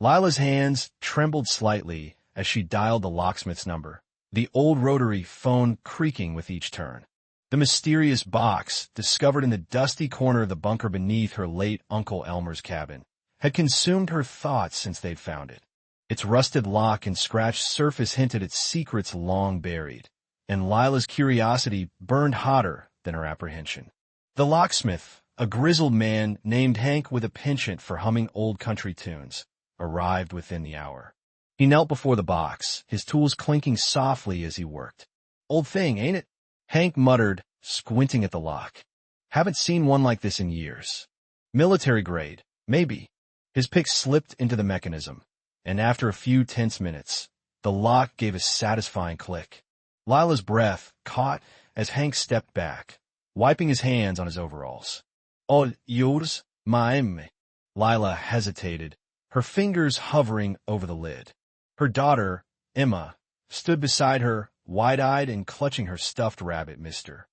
Lila's hands trembled slightly as she dialed the locksmith's number, the old rotary phone creaking with each turn. The mysterious box, discovered in the dusty corner of the bunker beneath her late Uncle Elmer's cabin, had consumed her thoughts since they'd found it. Its rusted lock and scratched surface hinted at secrets long buried, and Lila's curiosity burned hotter than her apprehension. The locksmith, a grizzled man named Hank with a penchant for humming old country tunes, arrived within the hour. He knelt before the box, his tools clinking softly as he worked. "Old thing, ain't it?" Hank muttered, squinting at the lock. "Haven't seen one like this in years. Military grade, maybe." His pick slipped into the mechanism, and after a few tense minutes, the lock gave a satisfying click. Lila's breath caught as Hank stepped back, wiping his hands on his overalls. "All yours, ma'am." Lila hesitated, her fingers hovering over the lid. Her daughter, Emma, stood beside her, wide-eyed and clutching her stuffed rabbit, Mr.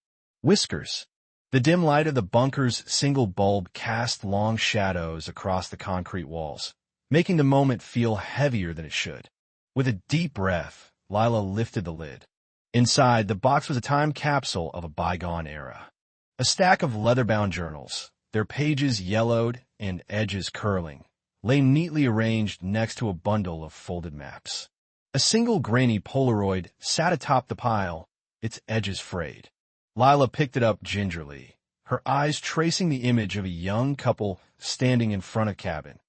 Whiskers. The dim light of the bunker's single bulb cast long shadows across the concrete walls, making the moment feel heavier than it should. With a deep breath, Lila lifted the lid. Inside, the box was a time capsule of a bygone era. A stack of leather-bound journals, their pages yellowed and edges curling, lay neatly arranged next to a bundle of folded maps. A single grainy Polaroid sat atop the pile, its edges frayed. Lila picked it up gingerly, her eyes tracing the image of a young couple standing in front of a cabin.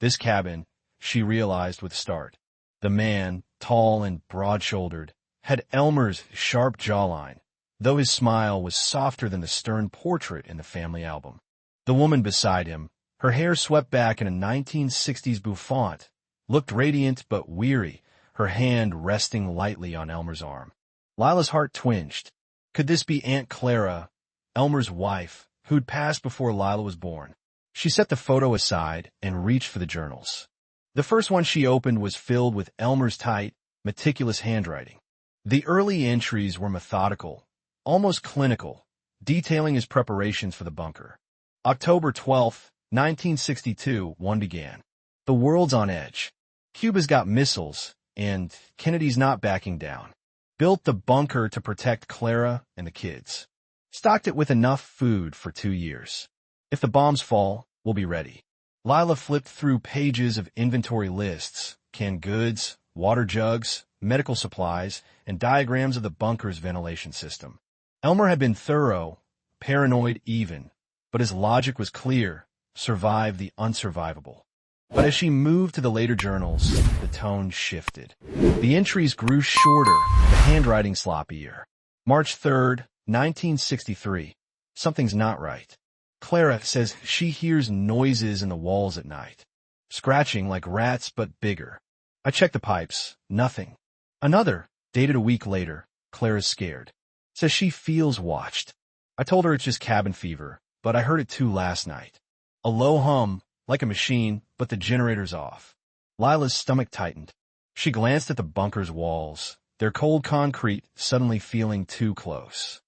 This cabin, she realized with a start. The man, tall and broad-shouldered, had Elmer's sharp jawline, though his smile was softer than the stern portrait in the family album. The woman beside him, her hair swept back in a 1960s bouffant, looked radiant but weary, her hand resting lightly on Elmer's arm. Lila's heart twinged. Could this be Aunt Clara, Elmer's wife, who'd passed before Lila was born? She set the photo aside and reached for the journals. The first one she opened was filled with Elmer's tight, meticulous handwriting. The early entries were methodical, almost clinical, detailing his preparations for the bunker. October 12, 1962, one began. The world's on edge. Cuba's got missiles, and Kennedy's not backing down. Built the bunker to protect Clara and the kids. Stocked it with enough food for 2 years. If the bombs fall, we'll be ready. Lila flipped through pages of inventory lists, canned goods, water jugs, medical supplies, and diagrams of the bunker's ventilation system. Elmer had been thorough, paranoid even, but his logic was clear: survive the unsurvivable. But as she moved to the later journals, the tone shifted. The entries grew shorter, the handwriting sloppier. March 3rd, 1963. Something's not right. Clara says she hears noises in the walls at night. Scratching like rats, but bigger. I check the pipes. Nothing. Another, dated a week later. Clara's scared. Says she feels watched. I told her it's just cabin fever, but I heard it too last night. A low hum, like a machine, but the generator's off. Lila's stomach tightened. She glanced at the bunker's walls, their cold concrete suddenly feeling too close.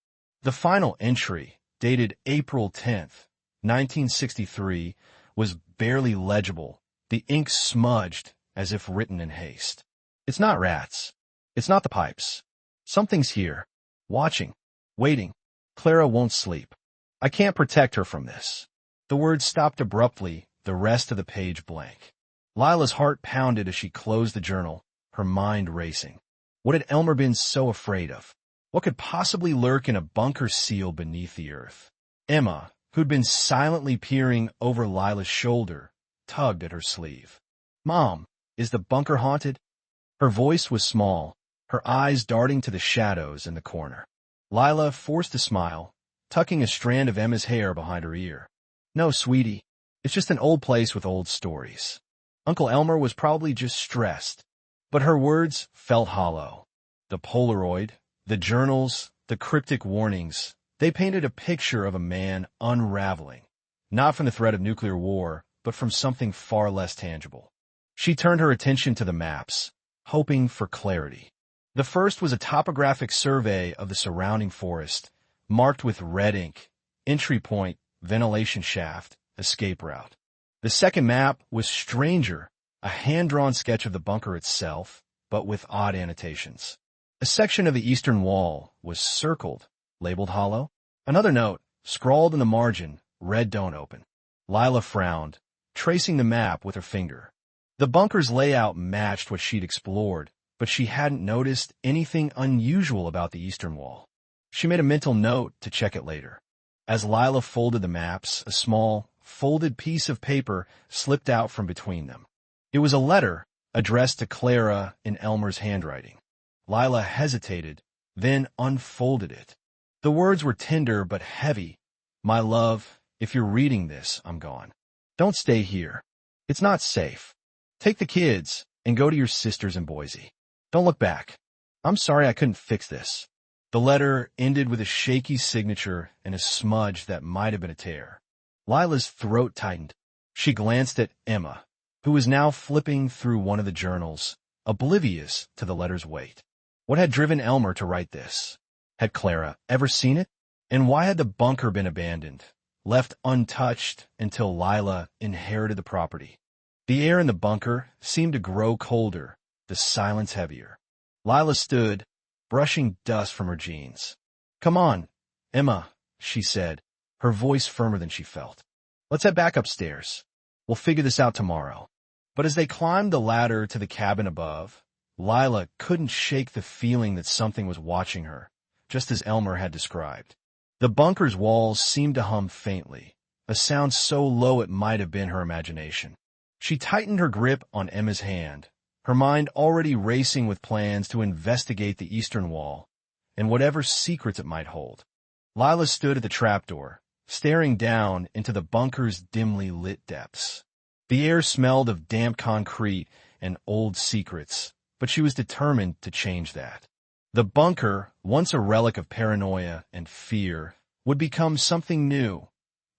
The final entry, dated April 10th, 1963, was barely legible, the ink smudged as if written in haste. It's not rats. It's not the pipes. Something's here. Watching. Waiting. Clara won't sleep. I can't protect her from this. The words stopped abruptly, the rest of the page blank. Lila's heart pounded as she closed the journal, her mind racing. What had Elmer been so afraid of? What could possibly lurk in a bunker sealed beneath the earth? Emma, who'd been silently peering over Lila's shoulder, tugged at her sleeve. Mom, is the bunker haunted? Her voice was small, her eyes darting to the shadows in the corner. Lila forced a smile, tucking a strand of Emma's hair behind her ear. No, sweetie, it's just an old place with old stories. Uncle Elmer was probably just stressed, but her words felt hollow. The Polaroid, the journals, the cryptic warnings, they painted a picture of a man unraveling, not from the threat of nuclear war, but from something far less tangible. She turned her attention to the maps, hoping for clarity. The first was a topographic survey of the surrounding forest, marked with red ink: entry point, ventilation shaft, escape route. The second map was stranger, a hand-drawn sketch of the bunker itself, but with odd annotations. A section of the eastern wall was circled, labeled hollow. Another note, scrawled in the margin, read "Don't open." Lila frowned, tracing the map with her finger. The bunker's layout matched what she'd explored, but she hadn't noticed anything unusual about the eastern wall. She made a mental note to check it later. As Lila folded the maps, a small, folded piece of paper slipped out from between them. It was a letter addressed to Clara in Elmer's handwriting. Lila hesitated, then unfolded it. The words were tender but heavy. My love, if you're reading this, I'm gone. Don't stay here. It's not safe. Take the kids and go to your sisters in Boise. Don't look back. I'm sorry I couldn't fix this. The letter ended with a shaky signature and a smudge that might have been a tear. Lila's throat tightened. She glanced at Emma, who was now flipping through one of the journals, oblivious to the letter's weight. What had driven Elmer to write this? Had Clara ever seen it? And why had the bunker been abandoned, left untouched until Lila inherited the property? The air in the bunker seemed to grow colder, the silence heavier. Lila stood, brushing dust from her jeans. Come on, Emma, she said, her voice firmer than she felt. Let's head back upstairs. We'll figure this out tomorrow. But as they climbed the ladder to the cabin above, Lila couldn't shake the feeling that something was watching her, just as Elmer had described. The bunker's walls seemed to hum faintly, a sound so low it might have been her imagination. She tightened her grip on Emma's hand, her mind already racing with plans to investigate the eastern wall and whatever secrets it might hold. Lila stood at the trapdoor, staring down into the bunker's dimly lit depths. The air smelled of damp concrete and old secrets, but she was determined to change that. The bunker, once a relic of paranoia and fear, would become something new,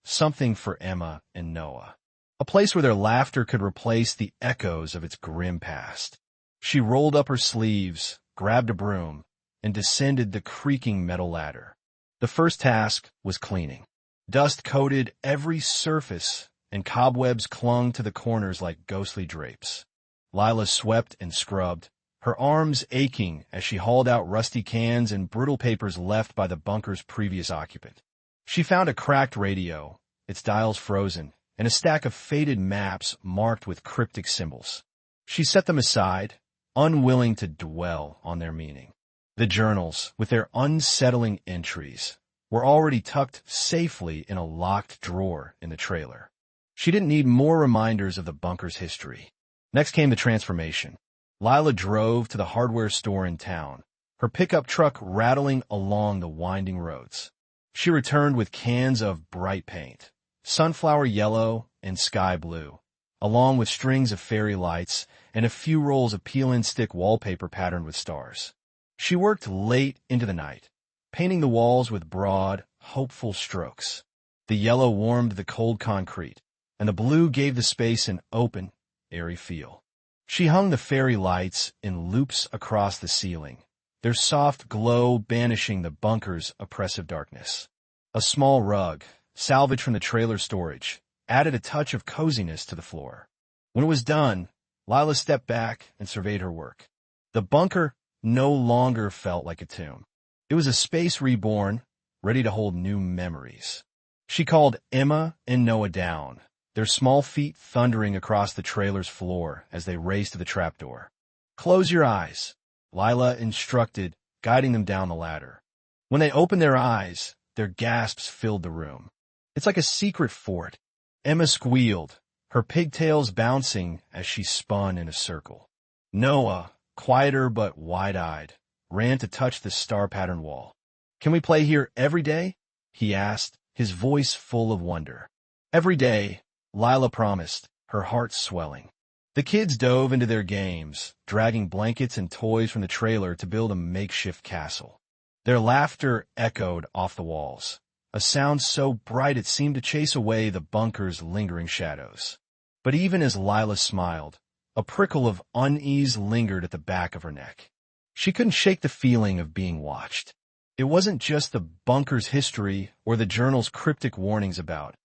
something for Emma and Noah. A place where their laughter could replace the echoes of its grim past. She rolled up her sleeves, grabbed a broom, and descended the creaking metal ladder. The first task was cleaning. Dust coated every surface, and cobwebs clung to the corners like ghostly drapes. Lila swept and scrubbed, her arms aching as she hauled out rusty cans and brittle papers left by the bunker's previous occupant. She found a cracked radio, its dials frozen, and a stack of faded maps marked with cryptic symbols. She set them aside, unwilling to dwell on their meaning. The journals, with their unsettling entries, were already tucked safely in a locked drawer in the trailer. She didn't need more reminders of the bunker's history. Next came the transformation. Lila drove to the hardware store in town, her pickup truck rattling along the winding roads. She returned with cans of bright paint, sunflower yellow and sky blue, along with strings of fairy lights and a few rolls of peel-and-stick wallpaper patterned with stars. She worked late into the night, painting the walls with broad, hopeful strokes. The yellow warmed the cold concrete, and the blue gave the space an open, airy feel. She hung the fairy lights in loops across the ceiling, their soft glow banishing the bunker's oppressive darkness. A small rug, salvaged from the trailer storage, added a touch of coziness to the floor. When it was done, Lila stepped back and surveyed her work. The bunker no longer felt like a tomb. It was a space reborn, ready to hold new memories. She called Emma and Noah down, their small feet thundering across the trailer's floor as they raced to the trapdoor. "Close your eyes," Lila instructed, guiding them down the ladder. When they opened their eyes, their gasps filled the room. "It's like a secret fort," Emma squealed, her pigtails bouncing as she spun in a circle. Noah, quieter but wide-eyed, ran to touch the star-patterned wall. "Can we play here every day?" he asked, his voice full of wonder. "Every day," Lila promised, her heart swelling. The kids dove into their games, dragging blankets and toys from the trailer to build a makeshift castle. Their laughter echoed off the walls, a sound so bright it seemed to chase away the bunker's lingering shadows. But even as Lila smiled, a prickle of unease lingered at the back of her neck. She couldn't shake the feeling of being watched. It wasn't just the bunker's history or the journal's cryptic warnings about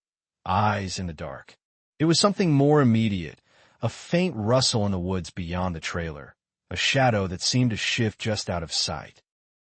eyes in the dark. It was something more immediate, a faint rustle in the woods beyond the trailer, a shadow that seemed to shift just out of sight.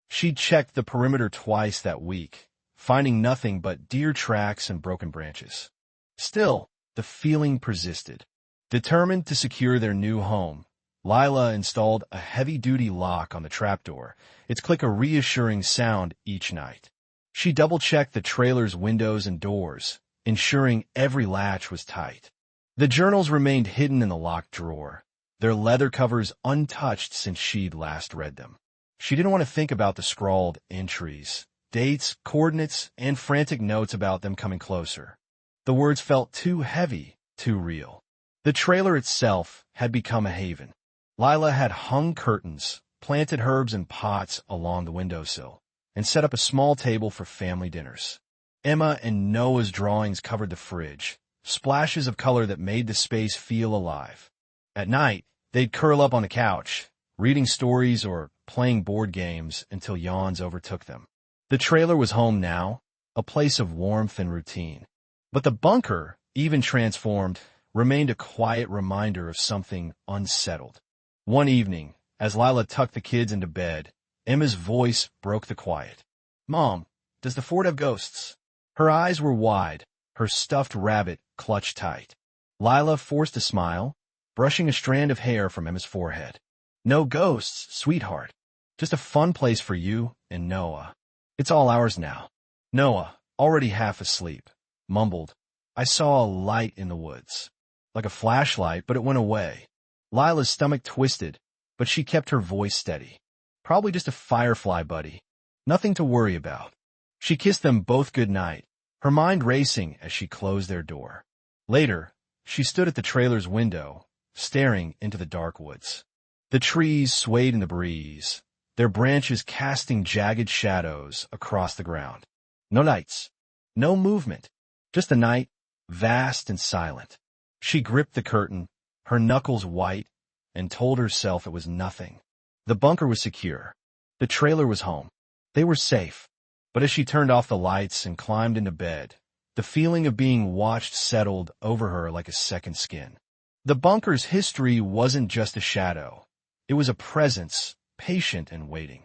She'd checked the perimeter twice that week, finding nothing but deer tracks and broken branches. Still, the feeling persisted. Determined to secure their new home, Lila installed a heavy-duty lock on the trapdoor, its click a reassuring sound each night. She double-checked the trailer's windows and doors, ensuring every latch was tight. The journals remained hidden in the locked drawer, their leather covers untouched since she'd last read them. She didn't want to think about the scrawled entries, dates, coordinates, and frantic notes about them coming closer. The words felt too heavy, too real. The trailer itself had become a haven. Lila had hung curtains, planted herbs in pots along the windowsill, and set up a small table for family dinners. Emma and Noah's drawings covered the fridge, splashes of color that made the space feel alive. At night, they'd curl up on the couch, reading stories or playing board games until yawns overtook them. The trailer was home now, a place of warmth and routine. But the bunker, even transformed, remained a quiet reminder of something unsettled. One evening, as Lila tucked the kids into bed, Emma's voice broke the quiet. "Mom, does the fort have ghosts?" Her eyes were wide, her stuffed rabbit clutched tight. Lila forced a smile, brushing a strand of hair from Emma's forehead. "No ghosts, sweetheart. Just a fun place for you and Noah. It's all ours now." Noah, already half asleep, mumbled, "I saw a light in the woods. Like a flashlight, but it went away." Lila's stomach twisted, but she kept her voice steady. Probably just a firefly, buddy. Nothing to worry about. She kissed them both good night, her mind racing as she closed their door. Later, she stood at the trailer's window, staring into the dark woods. The trees swayed in the breeze, their branches casting jagged shadows across the ground. No lights, no movement, just the night, vast and silent. She gripped the curtain, her knuckles white, and told herself it was nothing. The bunker was secure. The trailer was home. They were safe. But as she turned off the lights and climbed into bed, the feeling of being watched settled over her like a second skin. The bunker's history wasn't just a shadow. It was a presence, patient and waiting.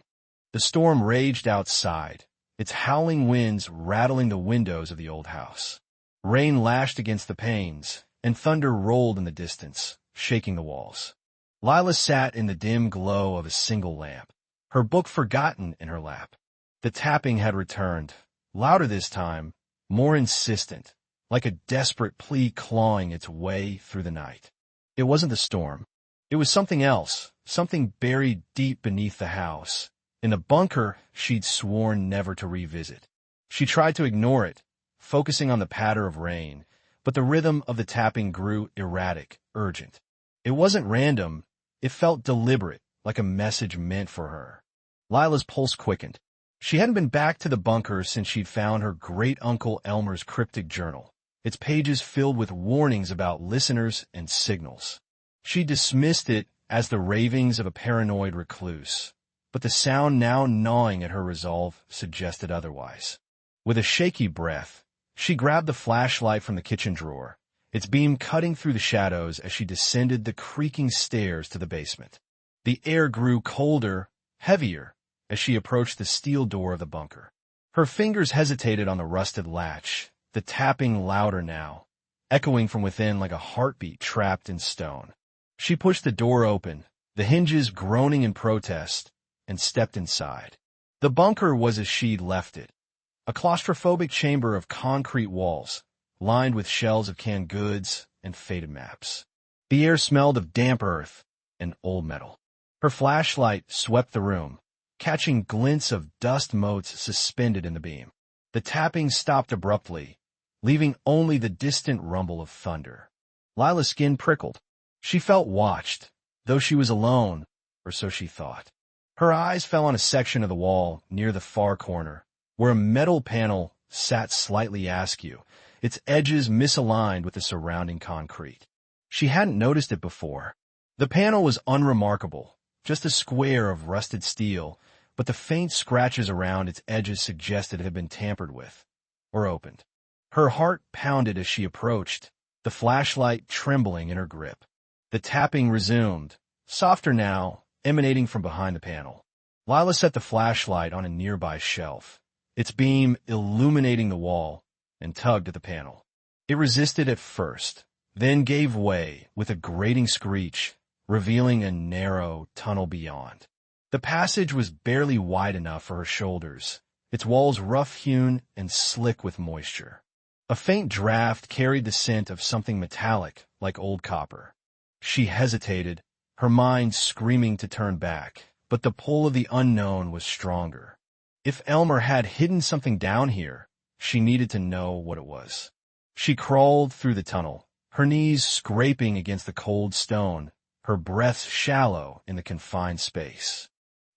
The storm raged outside, its howling winds rattling the windows of the old house. Rain lashed against the panes, and thunder rolled in the distance, shaking the walls. Lila sat in the dim glow of a single lamp, her book forgotten in her lap. The tapping had returned, louder this time, more insistent, like a desperate plea clawing its way through the night. It wasn't the storm. It was something else, something buried deep beneath the house, in the bunker she'd sworn never to revisit. She tried to ignore it, focusing on the patter of rain, but the rhythm of the tapping grew erratic, urgent. It wasn't random. It felt deliberate, like a message meant for her. Lila's pulse quickened. She hadn't been back to the bunker since she'd found her great-uncle Elmer's cryptic journal, its pages filled with warnings about listeners and signals. She dismissed it as the ravings of a paranoid recluse, but the sound now gnawing at her resolve suggested otherwise. With a shaky breath, she grabbed the flashlight from the kitchen drawer, its beam cutting through the shadows as she descended the creaking stairs to the basement. The air grew colder, heavier, as she approached the steel door of the bunker. Her fingers hesitated on the rusted latch, the tapping louder now, echoing from within like a heartbeat trapped in stone. She pushed the door open, the hinges groaning in protest, and stepped inside. The bunker was as she'd left it, a claustrophobic chamber of concrete walls, lined with shelves of canned goods and faded maps. The air smelled of damp earth and old metal. Her flashlight swept the room, catching glints of dust motes suspended in the beam. The tapping stopped abruptly, leaving only the distant rumble of thunder. Lila's skin prickled. She felt watched, though she was alone, or so she thought. Her eyes fell on a section of the wall near the far corner, where a metal panel sat slightly askew, its edges misaligned with the surrounding concrete. She hadn't noticed it before. The panel was unremarkable, just a square of rusted steel, but the faint scratches around its edges suggested it had been tampered with, or opened. Her heart pounded as she approached, the flashlight trembling in her grip. The tapping resumed, softer now, emanating from behind the panel. Lila set the flashlight on a nearby shelf, its beam illuminating the wall, and tugged at the panel. It resisted at first, then gave way with a grating screech, revealing a narrow tunnel beyond. The passage was barely wide enough for her shoulders, its walls rough-hewn and slick with moisture. A faint draft carried the scent of something metallic, like old copper. She hesitated, her mind screaming to turn back, but the pull of the unknown was stronger. If Elmer had hidden something down here, she needed to know what it was. She crawled through the tunnel, her knees scraping against the cold stone, her breath shallow in the confined space.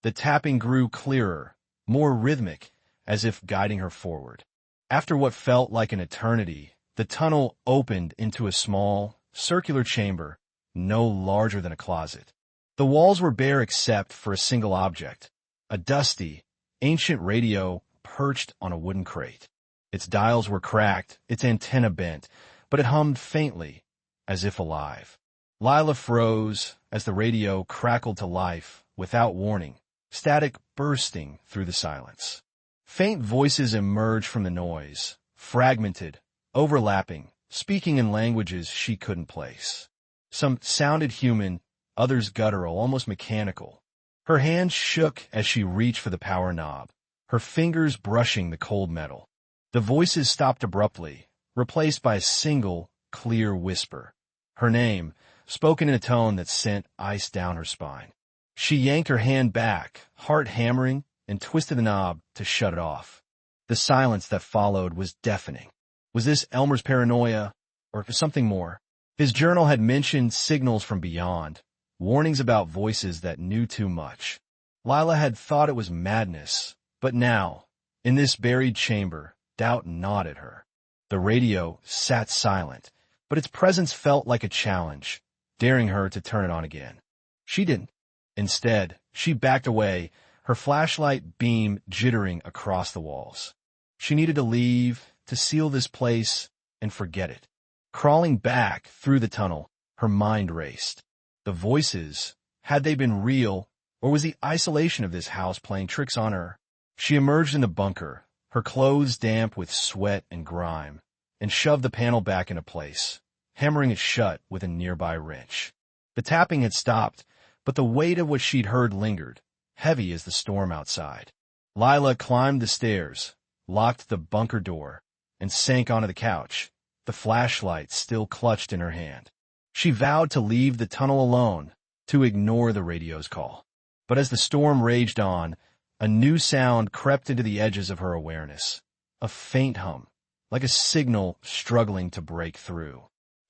The tapping grew clearer, more rhythmic, as if guiding her forward. After what felt like an eternity, the tunnel opened into a small, circular chamber, no larger than a closet. The walls were bare except for a single object, a dusty, ancient radio perched on a wooden crate. Its dials were cracked, its antenna bent, but it hummed faintly, as if alive. Lila froze as the radio crackled to life, without warning, static bursting through the silence. Faint voices emerged from the noise, fragmented, overlapping, speaking in languages she couldn't place. Some sounded human, others guttural, almost mechanical. Her hands shook as she reached for the power knob, her fingers brushing the cold metal. The voices stopped abruptly, replaced by a single, clear whisper. her name, spoken in a tone that sent ice down her spine. She yanked her hand back, heart hammering, and twisted the knob to shut it off. The silence that followed was deafening. Was this Elmer's paranoia, or something more? His journal had mentioned signals from beyond, warnings about voices that knew too much. Lila had thought it was madness, but now, in this buried chamber, doubt gnawed at her. The radio sat silent, but its presence felt like a challenge, daring her to turn it on again. She didn't. Instead, she backed away, her flashlight beam jittering across the walls. She needed to leave, to seal this place, and forget it. Crawling back through the tunnel, her mind raced. The voices, had they been real, or was the isolation of this house playing tricks on her? She emerged in the bunker, her clothes damp with sweat and grime, and shoved the panel back into place, hammering it shut with a nearby wrench. The tapping had stopped, but the weight of what she'd heard lingered, heavy as the storm outside. Lila climbed the stairs, locked the bunker door, and sank onto the couch, the flashlight still clutched in her hand. She vowed to leave the tunnel alone, to ignore the radio's call. But as the storm raged on, a new sound crept into the edges of her awareness, a faint hum, like a signal struggling to break through.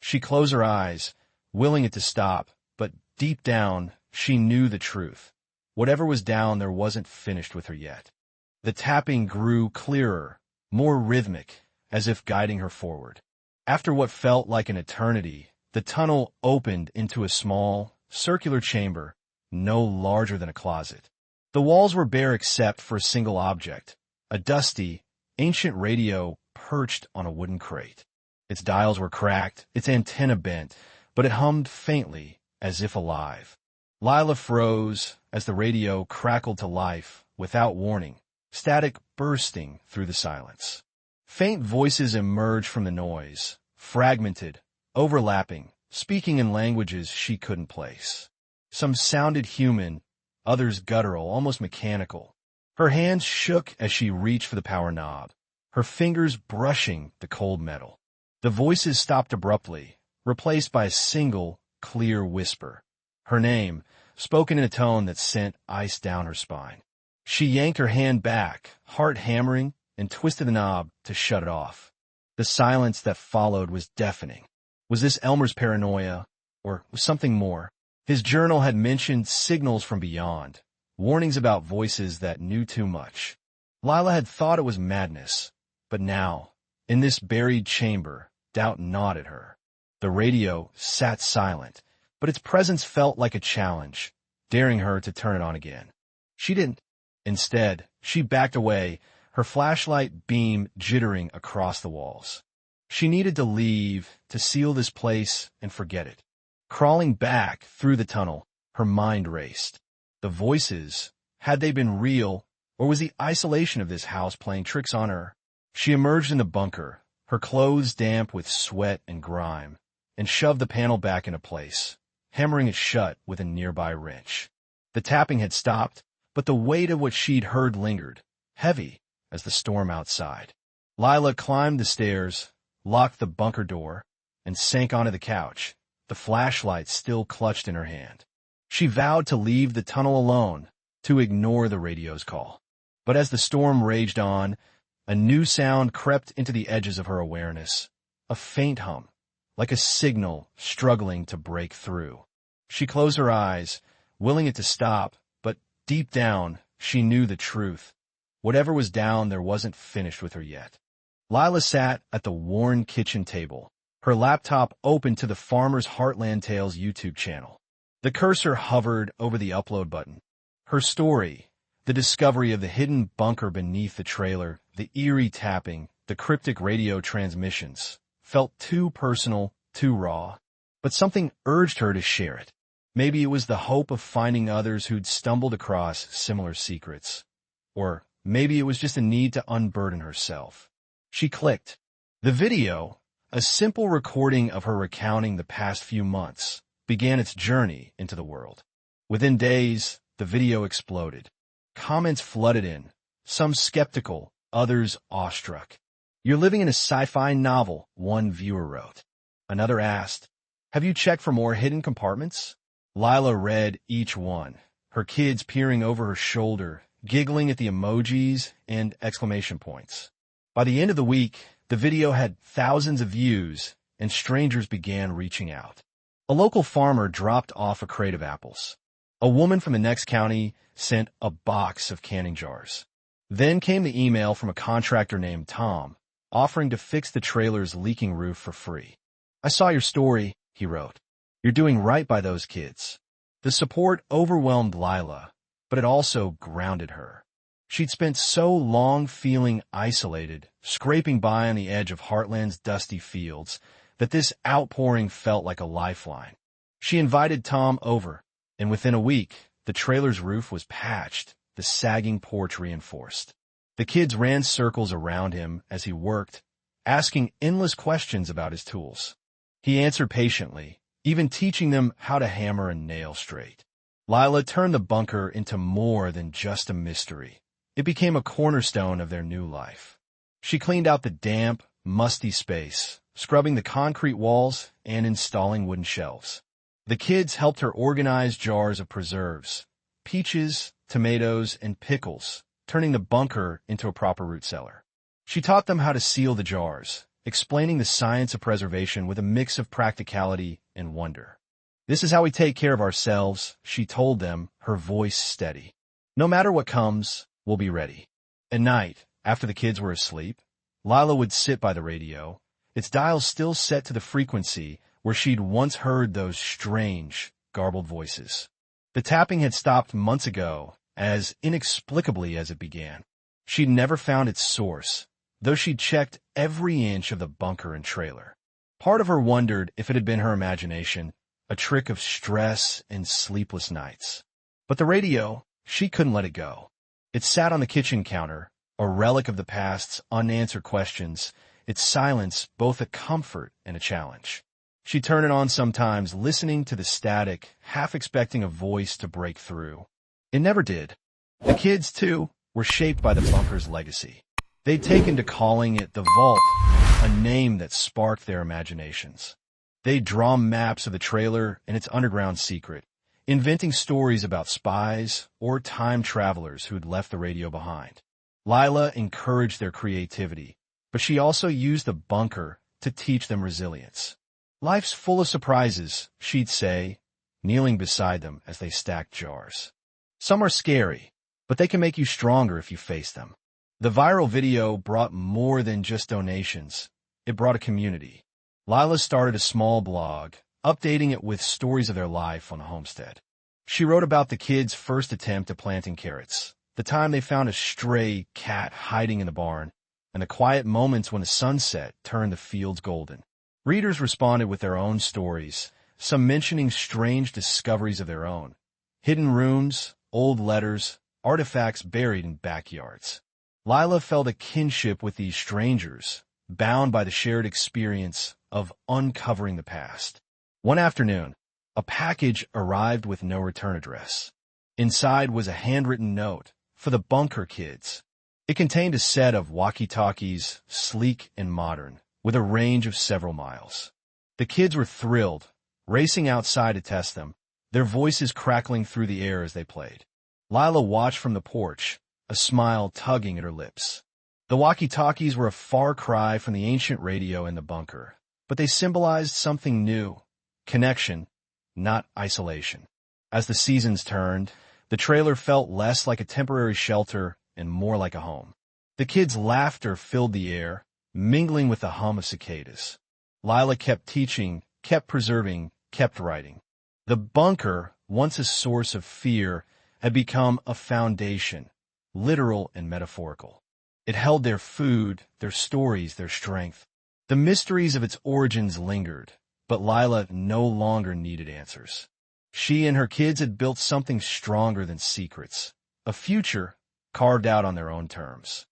She closed her eyes, willing it to stop, but deep down, she knew the truth. Whatever was down there wasn't finished with her yet. The tapping grew clearer, more rhythmic, as if guiding her forward. After what felt like an eternity, the tunnel opened into a small, circular chamber, no larger than a closet. The walls were bare except for a single object, a dusty, ancient radio perched on a wooden crate. Its dials were cracked, its antenna bent, but it hummed faintly, as if alive. Lila froze as the radio crackled to life, without warning, static bursting through the silence. Faint voices emerged from the noise, fragmented, overlapping, speaking in languages she couldn't place. Some sounded human, others guttural, almost mechanical. Her hands shook as she reached for the power knob, her fingers brushing the cold metal. The voices stopped abruptly, replaced by a single, clear whisper. Her name, spoken in a tone that sent ice down her spine. She yanked her hand back, heart hammering, and twisted the knob to shut it off. The silence that followed was deafening. Was this Elmer's paranoia, or something more? His journal had mentioned signals from beyond, warnings about voices that knew too much. Lila had thought it was madness, but now, in this buried chamber, doubt gnawed at her. The radio sat silent, but its presence felt like a challenge, daring her to turn it on again. She didn't. Instead, she backed away, her flashlight beam jittering across the walls. She needed to leave, to seal this place and forget it. Crawling back through the tunnel, her mind raced. The voices, had they been real, or was the isolation of this house playing tricks on her? She emerged in the bunker, her clothes damp with sweat and grime, and shoved the panel back into place, hammering it shut with a nearby wrench. The tapping had stopped, but the weight of what she'd heard lingered, heavy as the storm outside. Lila climbed the stairs, locked the bunker door, and sank onto the couch, the flashlight still clutched in her hand. She vowed to leave the tunnel alone, to ignore the radio's call. But as the storm raged on, a new sound crept into the edges of her awareness, a faint hum, like a signal struggling to break through. She closed her eyes, willing it to stop, but deep down, she knew the truth. Whatever was down there wasn't finished with her yet. Lila sat at the worn kitchen table, her laptop open to the Farmer's Heartland Tales YouTube channel. The cursor hovered over the upload button. Her story, the discovery of the hidden bunker beneath the trailer, the eerie tapping, the cryptic radio transmissions, felt too personal, too raw. But something urged her to share it. Maybe it was the hope of finding others who'd stumbled across similar secrets. Or maybe it was just a need to unburden herself. She clicked. The video, a simple recording of her recounting the past few months, began its journey into the world. Within days, the video exploded. Comments flooded in, some skeptical, others awestruck. "You're living in a sci-fi novel," one viewer wrote. Another asked, Have you checked for more hidden compartments? Lila read each one, her kids peering over her shoulder, giggling at the emojis and exclamation points. By the end of the week, the video had thousands of views, and strangers began reaching out. A local farmer dropped off a crate of apples. A woman from the next county sent a box of canning jars. Then came the email from a contractor named Tom, offering to fix the trailer's leaking roof for free. "I saw your story," he wrote. "You're doing right by those kids." The support overwhelmed Lila, but it also grounded her. She'd spent so long feeling isolated, scraping by on the edge of Heartland's dusty fields, that this outpouring felt like a lifeline. She invited Tom over, and within a week, the trailer's roof was patched, the sagging porch reinforced. The kids ran circles around him as he worked, asking endless questions about his tools. He answered patiently, even teaching them how to hammer a nail straight. Lila turned the bunker into more than just a mystery. It became a cornerstone of their new life. She cleaned out the damp, musty space, scrubbing the concrete walls and installing wooden shelves. The kids helped her organize jars of preserves, peaches, tomatoes, and pickles, turning the bunker into a proper root cellar. She taught them how to seal the jars, explaining the science of preservation with a mix of practicality and wonder. "This is how we take care of ourselves," she told them, her voice steady. "No matter what comes, we'll be ready." At night, after the kids were asleep, Lila would sit by the radio, its dial still set to the frequency where she'd once heard those strange, garbled voices. The tapping had stopped months ago, as inexplicably as it began. She'd never found its source, though she'd checked every inch of the bunker and trailer. Part of her wondered if it had been her imagination, a trick of stress and sleepless nights. But the radio, she couldn't let it go. It sat on the kitchen counter, a relic of the past's unanswered questions, its silence both a comfort and a challenge. She'd turn it on sometimes, listening to the static, half expecting a voice to break through. It never did. The kids, too, were shaped by the bunker's legacy. They'd taken to calling it the Vault, a name that sparked their imaginations. They'd drawn maps of the trailer and its underground secret, inventing stories about spies or time travelers who'd left the radio behind. Lila encouraged their creativity, but she also used the bunker to teach them resilience. "Life's full of surprises," she'd say, kneeling beside them as they stacked jars. "Some are scary, but they can make you stronger if you face them." The viral video brought more than just donations. It brought a community. Lila started a small blog, updating it with stories of their life on the homestead. She wrote about the kids' first attempt at planting carrots, the time they found a stray cat hiding in the barn, and the quiet moments when the sunset turned the fields golden. Readers responded with their own stories, some mentioning strange discoveries of their own. Hidden rooms, old letters, artifacts buried in backyards. Lila felt a kinship with these strangers, bound by the shared experience of uncovering the past. One afternoon, a package arrived with no return address. Inside was a handwritten note for the bunker kids. It contained a set of walkie-talkies, sleek and modern, with a range of several miles. The kids were thrilled, racing outside to test them, their voices crackling through the air as they played. Lila watched from the porch, a smile tugging at her lips. The walkie-talkies were a far cry from the ancient radio in the bunker, but they symbolized something new: connection, not isolation. As the seasons turned, the trailer felt less like a temporary shelter and more like a home. The kids' laughter filled the air, mingling with the hum of cicadas. Lila kept teaching, kept preserving, kept writing. The bunker, once a source of fear, had become a foundation, literal and metaphorical. It held their food, their stories, their strength. The mysteries of its origins lingered, but Lila no longer needed answers. She and her kids had built something stronger than secrets, a future carved out on their own terms.